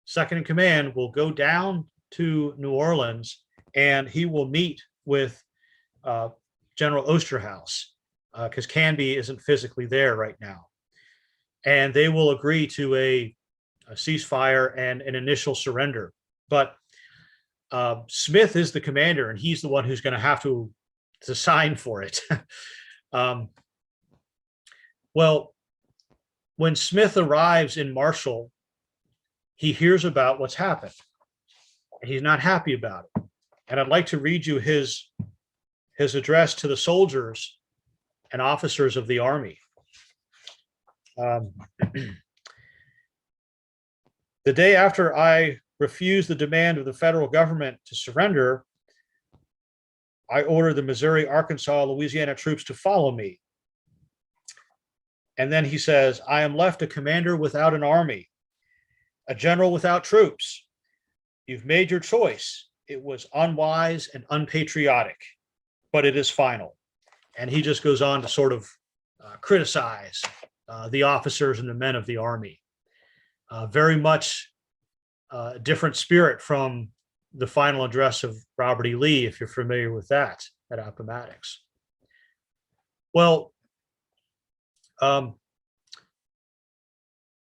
second in command, will go down to New Orleans, and he will meet with General Osterhaus, because Canby isn't physically there right now. And they will agree to a ceasefire and an initial surrender. But Smith is the commander, and he's the one who's going to have to sign for it. Well, when Smith arrives in Marshall, he hears about what's happened, and he's not happy about it. And I'd like to read you his address to the soldiers and officers of the army. The day after I refused the demand of the federal government to surrender, I ordered the Missouri, Arkansas, Louisiana troops to follow me. And then he says, I am left a commander without an army, a general without troops. You've made your choice. It was unwise and unpatriotic, but it is final. And he just goes on to sort of criticize the officers and the men of the army. Very much different spirit from the final address of Robert E. Lee, if you're familiar with that, at Appomattox. Well,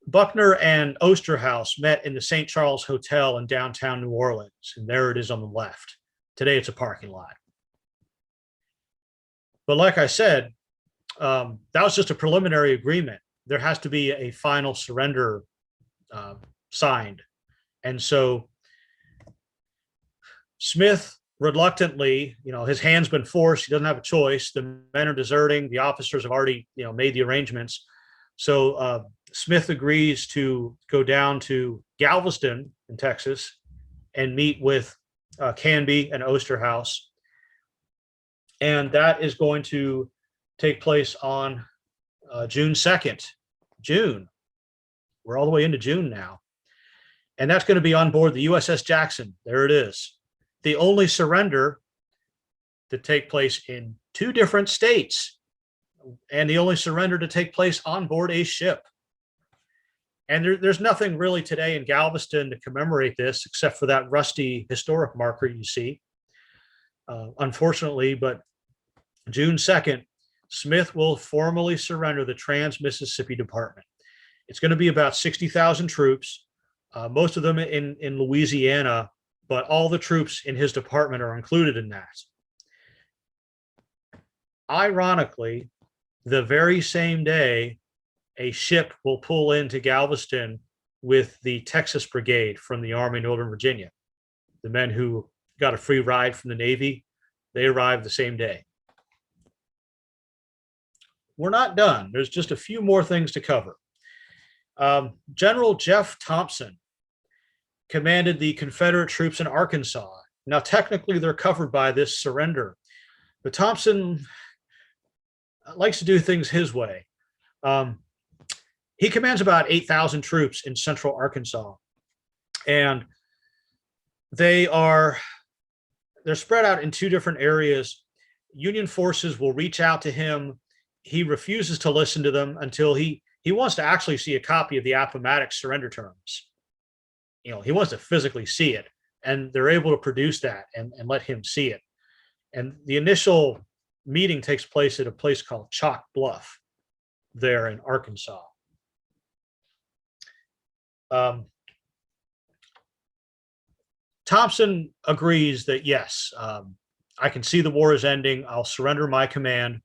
Buckner and Osterhaus met in the St. Charles Hotel in downtown New Orleans, and there it is on the left. Today it's a parking lot. But like I said, that was just a preliminary agreement. There has to be a final surrender signed. And so Smith reluctantly, his hand's been forced. He doesn't have a choice. The men are deserting. The officers have already, made the arrangements. So Smith agrees to go down to Galveston in Texas and meet with Canby and Osterhaus. And that is going to take place on June 2nd. June. We're all the way into June now. And that's going to be on board the USS Jackson. There it is. the only surrender to take place in 2 different states, and the only surrender to take place on board a ship. And there's nothing really today in Galveston to commemorate this, except for that rusty historic marker you see. Unfortunately, but June 2nd, Smith will formally surrender the Trans-Mississippi Department. It's going to be about 60,000 troops, most of them in Louisiana, but all the troops in his department are included in that. Ironically, the very same day, a ship will pull into Galveston with the Texas Brigade from the Army of Northern Virginia. The men who got a free ride from the Navy, they arrived the same day. We're not done. There's just a few more things to cover. General Jeff Thompson commanded the Confederate troops in Arkansas. Now, technically, they're covered by this surrender, but Thompson likes to do things his way. He commands about 8,000 troops in central Arkansas, and they're spread out in 2 different areas. Union forces will reach out to him. He refuses to listen to them until he wants to actually see a copy of the Appomattox surrender terms. You know, he wants to physically see it, and they're able to produce that and let him see it. And the initial meeting takes place at a place called Chalk Bluff there in Arkansas. Thompson agrees that, yes, I can see the war is ending. I'll surrender my command.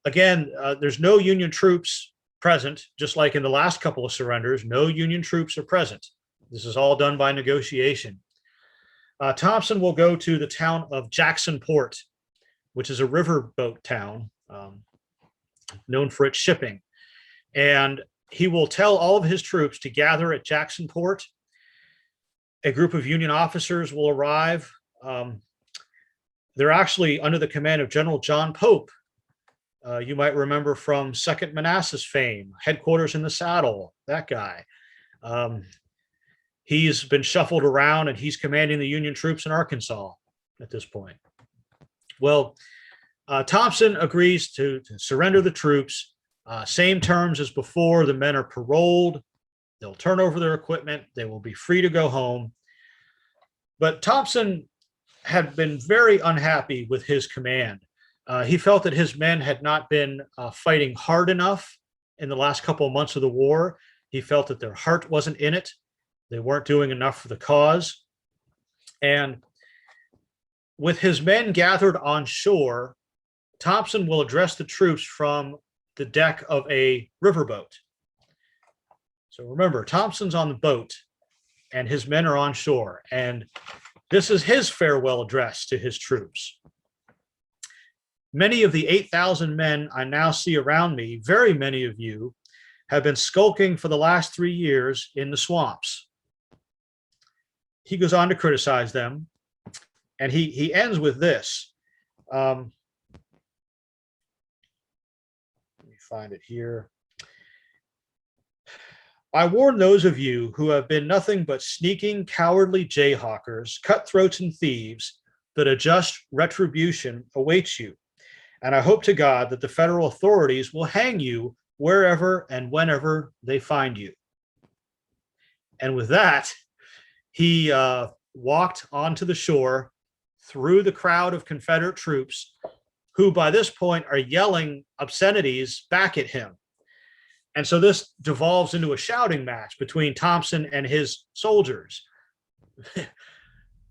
Again, there's no Union troops present, just like in the last couple of surrenders. No Union troops are present. This is all done by negotiation. Thompson will go to the town of Jacksonport, which is a riverboat town known for its shipping. And he will tell all of his troops to gather at Jacksonport. A group of Union officers will arrive. They're actually under the command of General John Pope. You might remember from 2nd Manassas fame, headquarters in the saddle, that guy. He's been shuffled around, and he's commanding the Union troops in Arkansas at this point. Well, Thompson agrees to surrender the troops. Same terms as before. The men are paroled. They'll turn over their equipment. They will be free to go home. But Thompson had been very unhappy with his command. He felt that his men had not been fighting hard enough in the last couple of months of the war. He felt that their heart wasn't in it. They weren't doing enough for the cause. And with his men gathered on shore, Thompson will address the troops from the deck of a riverboat. So remember, Thompson's on the boat and his men are on shore. And this is his farewell address to his troops. Many of the 8,000 men I now see around me, very many of you, have been skulking for the last 3 years in the swamps. He goes on to criticize them, and he ends with this. Let me find it here. I warn those of you who have been nothing but sneaking, cowardly jayhawkers, cutthroats, and thieves that a just retribution awaits you. And I hope to God that the federal authorities will hang you wherever and whenever they find you. And with that, he walked onto the shore through the crowd of Confederate troops, who by this point are yelling obscenities back at him. And so this devolves into a shouting match between Thompson and his soldiers.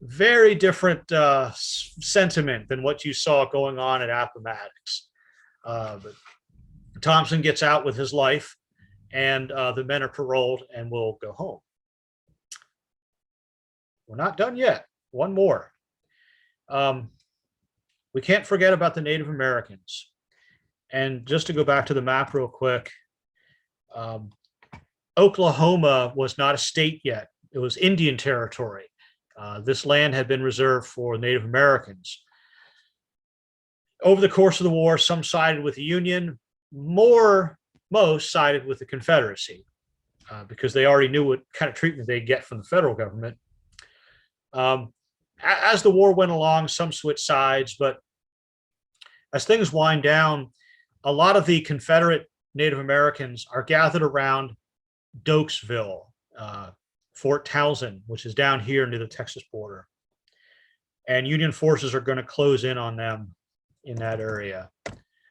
Very different sentiment than what you saw going on at Appomattox. But Thompson gets out with his life, and the men are paroled and will go home. We're not done yet. One more. We can't forget about the Native Americans. And just to go back to the map real quick, Oklahoma was not a state yet. It was Indian territory. This land had been reserved for Native Americans. Over the course of the war, some sided with the Union, most sided with the Confederacy, because they already knew what kind of treatment they'd get from the federal government. as the war went along, some switched sides, but as things wind down, a lot of the Confederate Native Americans are gathered around Dokesville, Fort Townsend, which is down here near the Texas border. And Union forces are going to close in on them in that area.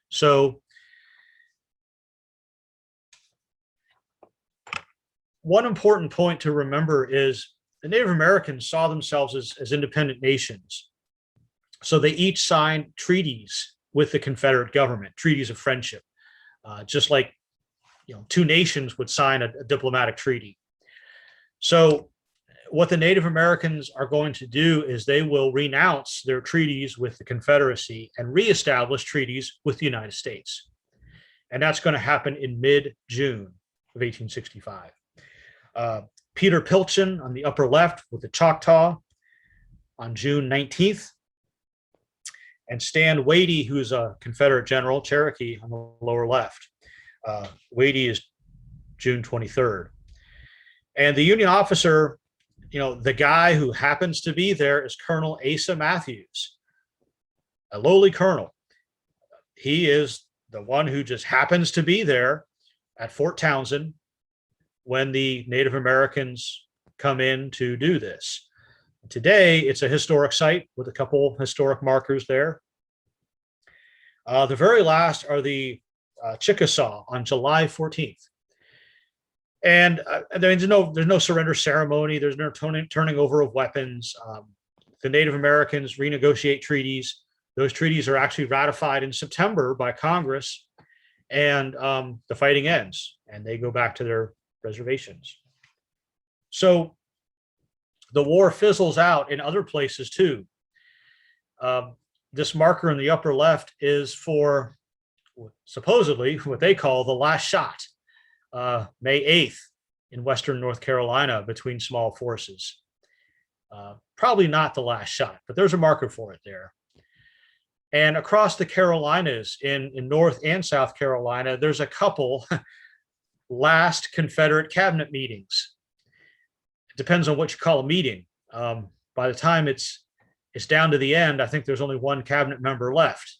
So one important point to remember is the Native Americans saw themselves as independent nations. So they each signed treaties with the Confederate government, treaties of friendship, just like two nations would sign a diplomatic treaty. So what the Native Americans are going to do is they will renounce their treaties with the Confederacy and reestablish treaties with the United States. And that's going to happen in mid-June of 1865. Peter Pilchin on the upper left with the Choctaw on June 19th. And Stan Wadey, who's a Confederate general, Cherokee, on the lower left. Wadey is June 23rd. And the Union officer, the guy who happens to be there is Colonel Asa Matthews, a lowly colonel. He is the one who just happens to be there at Fort Townsend when the Native Americans come in to do this. Today, it's a historic site with a couple historic markers there. The very last are the Chickasaw on July 14th. And there's no surrender ceremony. There's no turning over of weapons. The Native Americans renegotiate treaties. Those treaties are actually ratified in September by Congress, and the fighting ends, and they go back to their reservations. So the war fizzles out in other places too. This marker in the upper left is for supposedly what they call the last shot, May 8th in Western North Carolina between small forces. Probably not the last shot, but there's a marker for it there. And across the Carolinas, in North and South Carolina, there's a couple last Confederate cabinet meetings. It depends on what you call a meeting. By the time it's down to the end, I think there's only one cabinet member left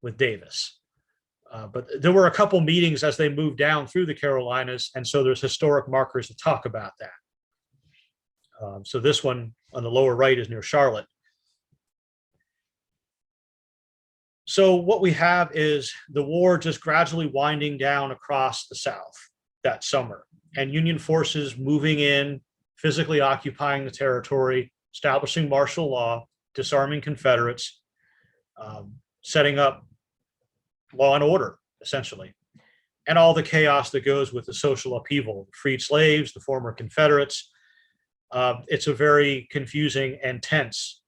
with Davis. But there were a couple meetings as they moved down through the Carolinas, and so there's historic markers to talk about that. So this one on the lower right is near Charlotte. So what we have is the war just gradually winding down across the South that summer, and Union forces moving in, physically occupying the territory, establishing martial law, disarming Confederates, setting up law and order, essentially, and all the chaos that goes with the social upheaval, freed slaves, the former Confederates. It's a very confusing and tense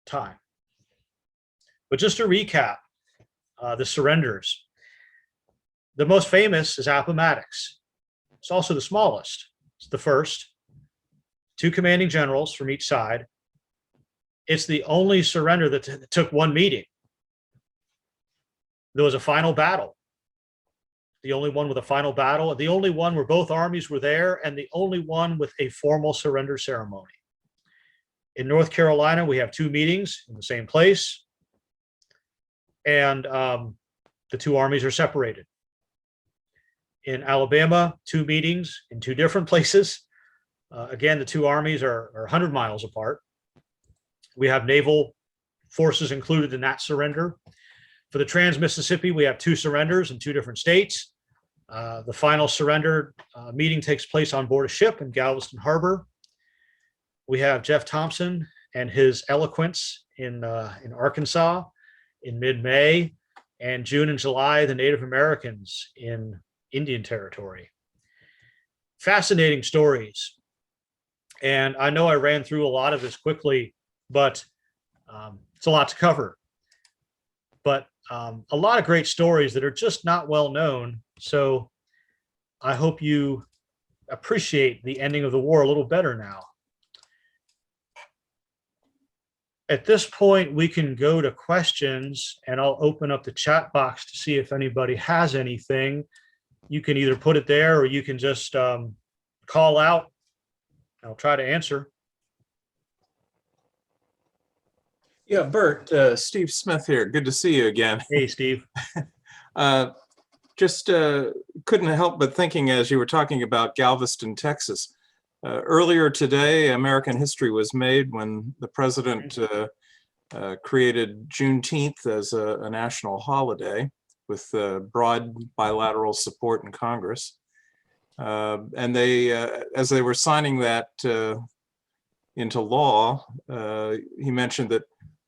time. But just to recap, the surrenders. The most famous is Appomattox. It's also the smallest. It's the first. 2 commanding generals from each side. It's the only surrender that took one meeting. There was a final battle. The only one with a final battle, the only one where both armies were there, and the only one with a formal surrender ceremony. In North Carolina, we have 2 meetings in the same place, and the 2 armies are separated. In Alabama, 2 meetings in 2 different places. Again, the 2 armies are 100 miles apart. We have naval forces included in that surrender. For the Trans-Mississippi, we have 2 surrenders in 2 different states. The final surrender meeting takes place on board a ship in Galveston Harbor. We have Jeff Thompson and his eloquence in Arkansas in mid-May, and June and July, the Native Americans in Indian Territory. Fascinating stories. And I know I ran through a lot of this quickly, but it's a lot to cover. But a lot of great stories that are just not well known. So I hope you appreciate the ending of the war a little better now. At this point, we can go to questions, and I'll open up the chat box to see if anybody has anything. You can either put it there or you can just call out. I'll try to answer. Yeah, Bert, Steve Smith here. Good to see you again. Hey, Steve. Just couldn't help but thinking as you were talking about Galveston, Texas. Earlier today, American history was made when the president created Juneteenth as a national holiday with broad bilateral support in Congress. And they, as they were signing that into law, he mentioned that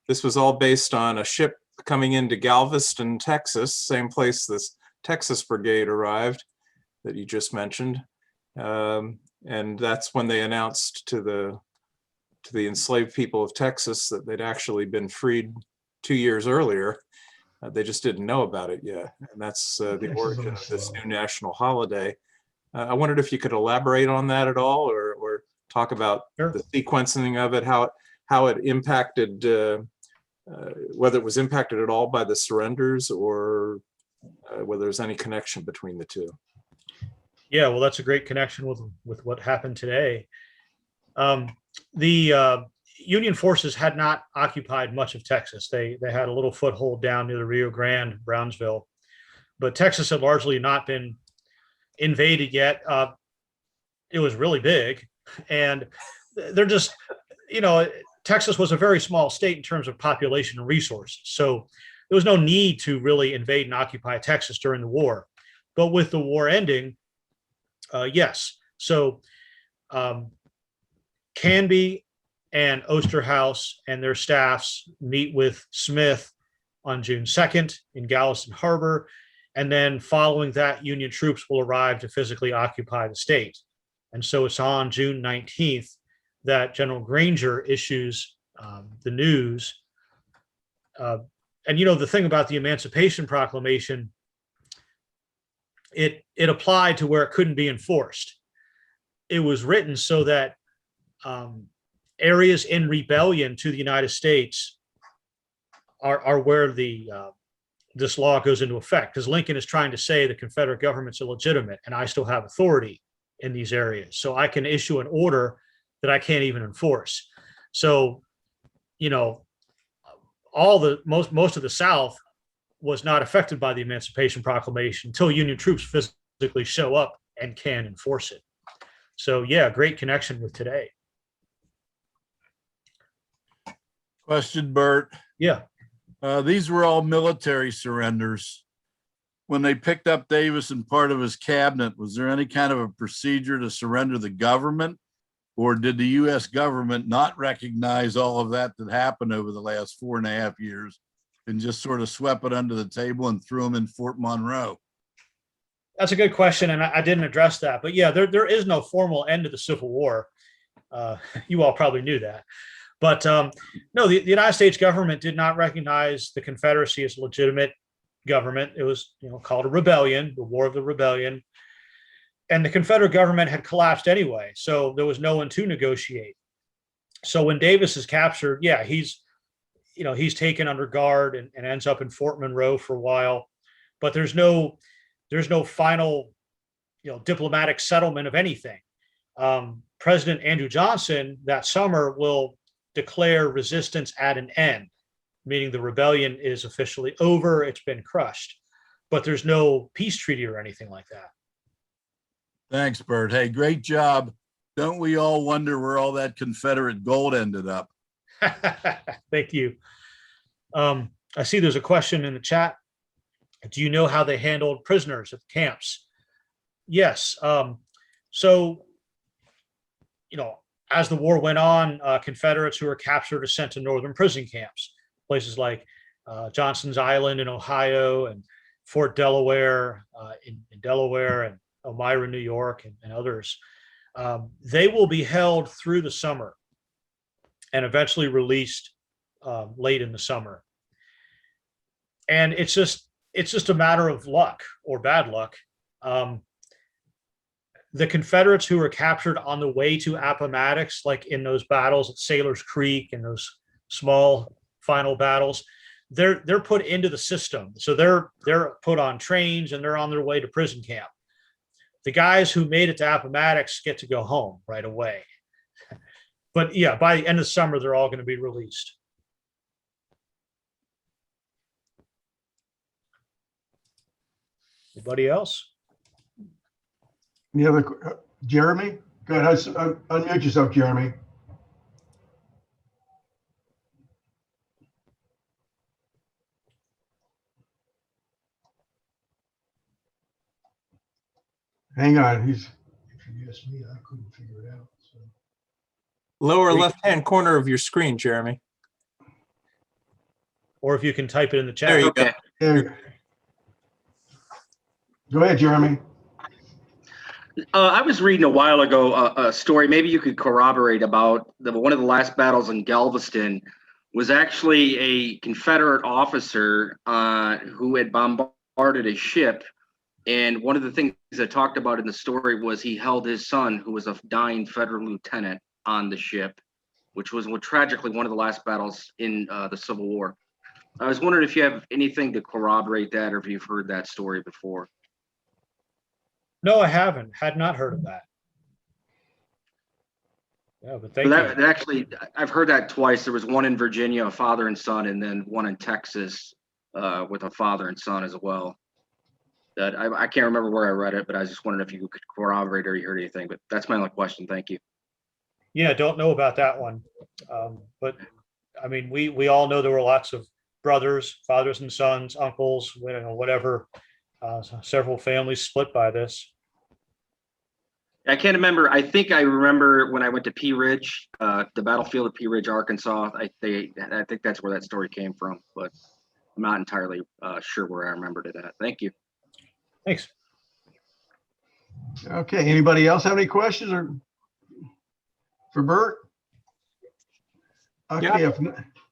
this was all based on a ship coming into Galveston, Texas, same place this Texas Brigade arrived that you just mentioned. And that's when they announced to the enslaved people of Texas that they'd actually been freed 2 years earlier. They just didn't know about it yet. And that's the origin of this new national holiday. I wondered if you could elaborate on that at all, or talk about Sure. the sequencing of it, how it impacted, whether it was impacted at all by the surrenders, or whether there's any connection between the two. Yeah, well, that's a great connection with what happened today. The Union forces had not occupied much of Texas. They had a little foothold down near the Rio Grande, Brownsville, but Texas had largely not been invaded yet. It was really big, and they're just, Texas was a very small state in terms of population and resources. So there was no need to really invade and occupy Texas during the war. But with the war ending, yes. So Canby and Osterhaus and their staffs meet with Smith on June 2nd in Galveston Harbor. And then following that, Union troops will arrive to physically occupy the state. And so it's on June 19th that General Granger issues the news. And the thing about the Emancipation Proclamation, it applied to where it couldn't be enforced. It was written so that areas in rebellion to the United States are where this law goes into effect, because Lincoln is trying to say the Confederate government's illegitimate and I still have authority in these areas. So I can issue an order that I can't even enforce. So, most of the South was not affected by the Emancipation Proclamation until Union troops physically show up and can enforce it. So yeah, great connection with today. Question, Bert. Yeah. These were all military surrenders. When they picked up Davis and part of his cabinet, was there any kind of a procedure to surrender the government? Or did the U.S. government not recognize all of that happened over the last 4.5 years and just sort of swept it under the table and threw them in Fort Monroe? That's a good question, and I didn't address that. But yeah, there is no formal end to the Civil War. You all probably knew that. But no, the United States government did not recognize the Confederacy as a legitimate government. It was called a rebellion, the War of the Rebellion. And the Confederate government had collapsed anyway, so there was no one to negotiate. So when Davis is captured, yeah, he's taken under guard and ends up in Fort Monroe for a while. But there's no final, diplomatic settlement of anything. President Andrew Johnson that summer will declare resistance at an end, meaning the rebellion is officially over, it's been crushed. But there's no peace treaty or anything like that. Thanks, Bert. Hey, great job. Don't we all wonder where all that Confederate gold ended up? Thank you. I see there's a question in the chat. Do you know how they handled prisoners at the camps? Yes. So, as the war went on, Confederates who were captured are sent to northern prison camps, places like Johnson's Island in Ohio and Fort Delaware in Delaware, and Elmira, New York, and others. They will be held through the summer and eventually released late in the summer. And it's just a matter of luck or bad luck. The Confederates who were captured on the way to Appomattox, like in those battles at Sailor's Creek and those small final battles, they're put into the system. So they're put on trains and they're on their way to prison camp. The guys who made it to Appomattox get to go home right away. But yeah, by the end of the summer, they're all going to be released. Anybody else? Any other, Jeremy? Go ahead, unmute yourself, Jeremy. Hang on, he's. If you ask me, I couldn't figure it out. So. Lower left-hand corner of your screen, Jeremy. Or if you can type it in the chat. There you Okay. There. Go ahead, Jeremy. I was reading a while ago a story. Maybe you could corroborate about one of the last battles in Galveston was actually a Confederate officer who had bombarded a ship. And one of the things that talked about in the story was he held his son, who was a dying Federal lieutenant, on the ship, which was tragically one of the last battles in the Civil War. I was wondering if you have anything to corroborate that, or if you've heard that story before. No, I haven't. Had not heard of that. Yeah, but thank That you. actually, I've heard that twice. There was one in Virginia, a father and son, and then one in Texas with a father and son as well. That I can't remember where I read it, but I was just wondering if you could corroborate or you heard anything. But that's my only question. Thank you. Yeah, don't know about that one. But I mean, we all know there were lots of brothers, fathers and sons, uncles, whatever. Several families split by this. I can't remember. I think I remember when I went to Pea Ridge, the battlefield of Pea Ridge, Arkansas. I think that's where that story came from, but I'm not entirely sure where I remembered it at. Thank you. Thanks. Okay, anybody else have any questions or for Bert? Okay, Yeah.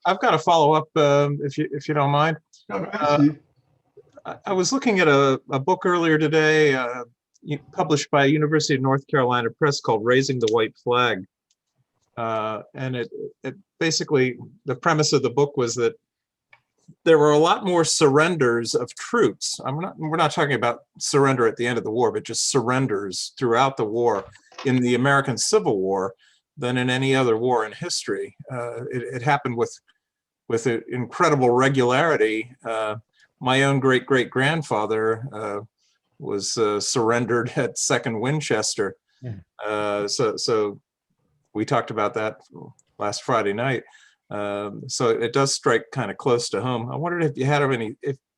I've got a follow-up if you don't mind. I was looking at a book earlier today published by University of North Carolina Press called Raising the White Flag. And it basically, the premise of the book was that there were a lot more surrenders of troops. We're not talking about surrender at the end of the war, but just surrenders throughout the war in the American Civil War than in any other war in history. It happened with incredible regularity. My own great-great-grandfather was surrendered at 2nd Winchester. So we talked about that last Friday night. So it does strike kind of close to home. I wondered if you had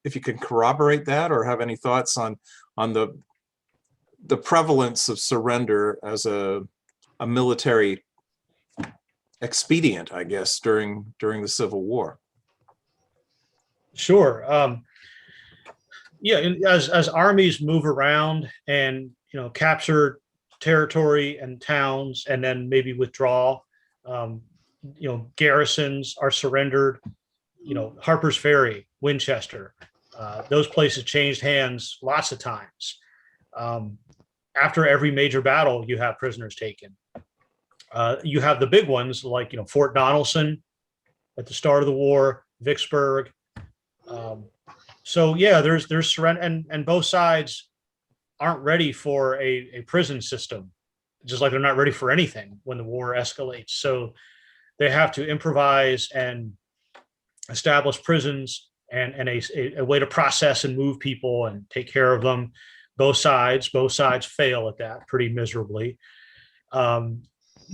if you can corroborate that or have any thoughts on the prevalence of surrender as a military expedient, I guess, during the Civil War. Sure. Yeah, as armies move around and capture territory and towns and then maybe withdraw, garrisons are surrendered. Harper's Ferry, Winchester, those places changed hands lots of times. After every major battle, you have prisoners taken. You have the big ones like Fort Donelson at the start of the war, Vicksburg. So yeah, there's surrender, and both sides aren't ready for a prison system, just like they're not ready for anything when the war escalates. So they have to improvise and establish prisons and a way to process and move people and take care of them. Both sides fail at that pretty miserably.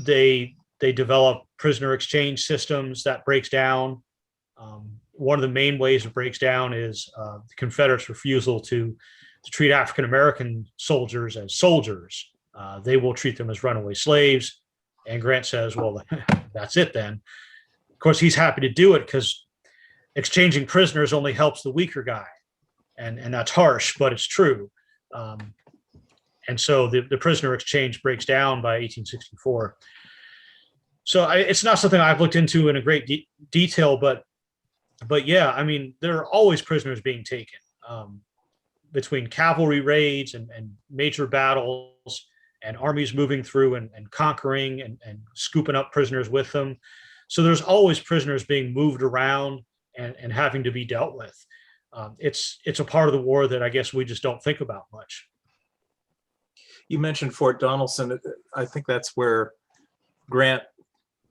They develop prisoner exchange systems that breaks down. One of the main ways it breaks down is the Confederates' refusal to treat African-American soldiers as soldiers. They will treat them as runaway slaves. And Grant says, well, that's it then. Of course, he's happy to do it because exchanging prisoners only helps the weaker guy. And that's harsh, but it's true. And so the prisoner exchange breaks down by 1864. So it's not something I've looked into in a great detail, but yeah, I mean, there are always prisoners being taken between cavalry raids and major battles and armies moving through and conquering and scooping up prisoners with them. So there's always prisoners being moved around and having to be dealt with. It's a part of the war that I guess we just don't think about much. You mentioned Fort Donelson. I think that's where Grant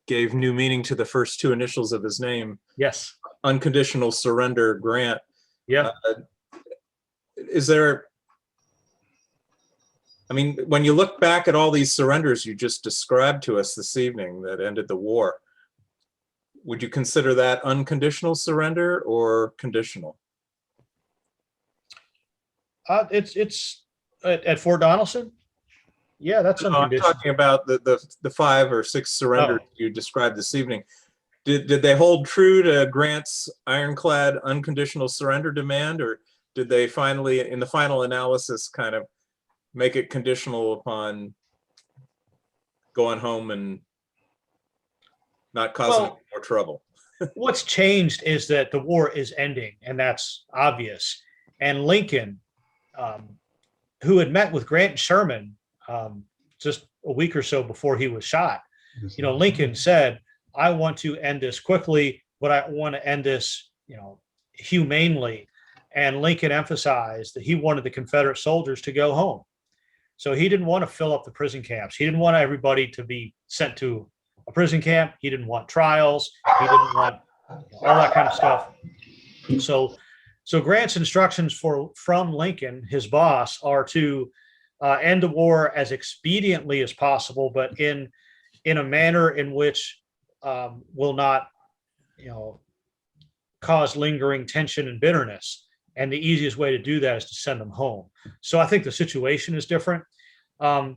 gave new meaning to the first two initials of his name. Yes. Unconditional surrender, Grant. Yeah. Is there I mean, when you look back at all these surrenders you just described to us this evening that ended the war, would you consider that unconditional surrender or conditional? It's at Fort Donelson. Yeah, that's No, I'm unconditional. talking about the 5 or 6 surrenders you described this evening. Did they hold true to Grant's ironclad unconditional surrender demand, or did they finally, in the final analysis, kind of make it conditional upon going home and not causing any more trouble? What's changed is that the war is ending, and that's obvious. And Lincoln, who had met with Grant and Sherman just a week or so before he was shot, Lincoln said, I want to end this quickly, but I want to end this, humanely. And Lincoln emphasized that he wanted the Confederate soldiers to go home. So he didn't want to fill up the prison camps. He didn't want everybody to be sent to a prison camp. He didn't want trials. He didn't want all that kind of stuff. So Grant's instructions from Lincoln, his boss, are to end the war as expediently as possible, but in a manner in which will not, cause lingering tension and bitterness. And the easiest way to do that is to send them home. So I think the situation is different. But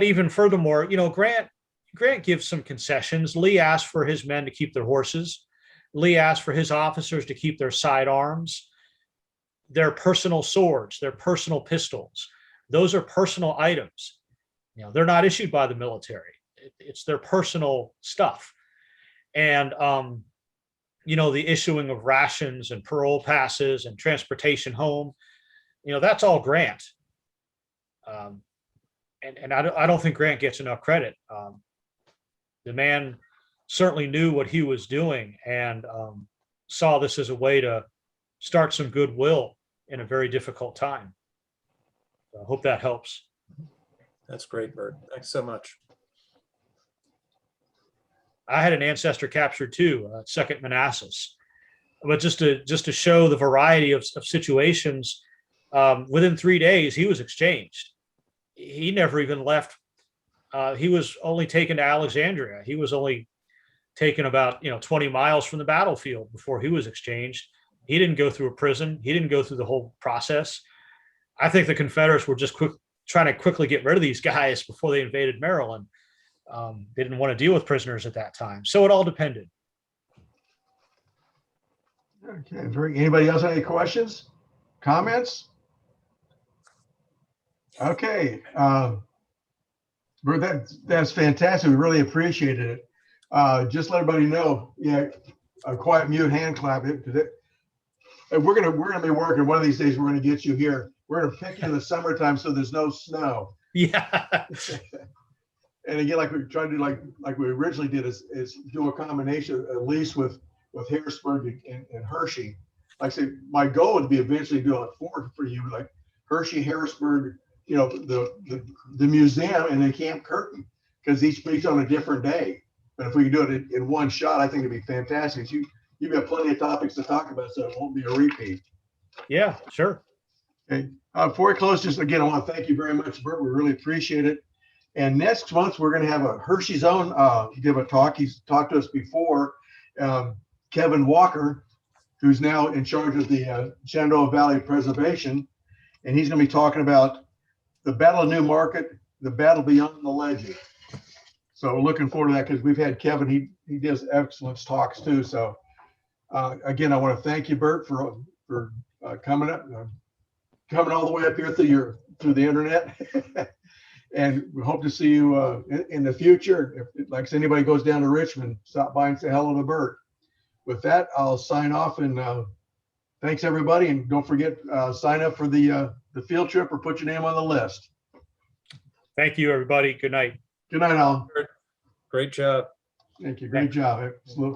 even furthermore, Grant gives some concessions. Lee asked for his men to keep their horses. Lee asked for his officers to keep their sidearms, their personal swords, their personal pistols. Those are personal items. They're not issued by the military. It's their personal stuff. And, the issuing of rations and parole passes and transportation home, that's all Grant. And I don't think Grant gets enough credit. The man certainly knew what he was doing and saw this as a way to start some goodwill in a very difficult time. So I hope that helps. That's great, Bert. Thanks so much. I had an ancestor captured too, Second Manassas. But just to show the variety of situations, within 3 days he was exchanged. He never even left. He was only taken to Alexandria. He was only taken about 20 miles from the battlefield before he was exchanged. He didn't go through a prison. He didn't go through the whole process. I think the Confederates were just trying to quickly get rid of these guys before they invaded Maryland. They didn't want to deal with prisoners at that time. So it all depended. Okay, anybody else have any questions, comments? Okay, that's fantastic. We really appreciated it. Just let everybody know, a quiet mute hand clap. And we're gonna be working one of these days. We're gonna get you here. We're gonna pick you in the summertime so there's no snow. Yeah. And again, like we tried to do, like we originally did, is do a combination at least with Harrisburg and Hershey. Like I say, my goal would be eventually do a four for you, like Hershey, Harrisburg, the museum, and then Camp Curtin, because each meets on a different day. But if we can do it in one shot, I think it'd be fantastic. You've got plenty of topics to talk about, so it won't be a repeat. Yeah, sure. Okay. Before we close, just again, I want to thank you very much, Bert. We really appreciate it. And next month, we're going to have a Hershey's own give a talk. He's talked to us before. Kevin Walker, who's now in charge of the Shenandoah Valley Preservation. And he's going to be talking about the Battle of New Market, the battle beyond the legend. So we're looking forward to that because we've had Kevin. He does excellent talks too. So again, I want to thank you, Bert, for coming up, coming all the way up here through the internet. And we hope to see you in the future. If anybody goes down to Richmond, stop by and say hello to Bert. With that, I'll sign off and thanks everybody. And don't forget, sign up for the field trip or put your name on the list. Thank you, everybody. Good night. Good night, Alan. Great job. Thank you. Great job. Absolutely.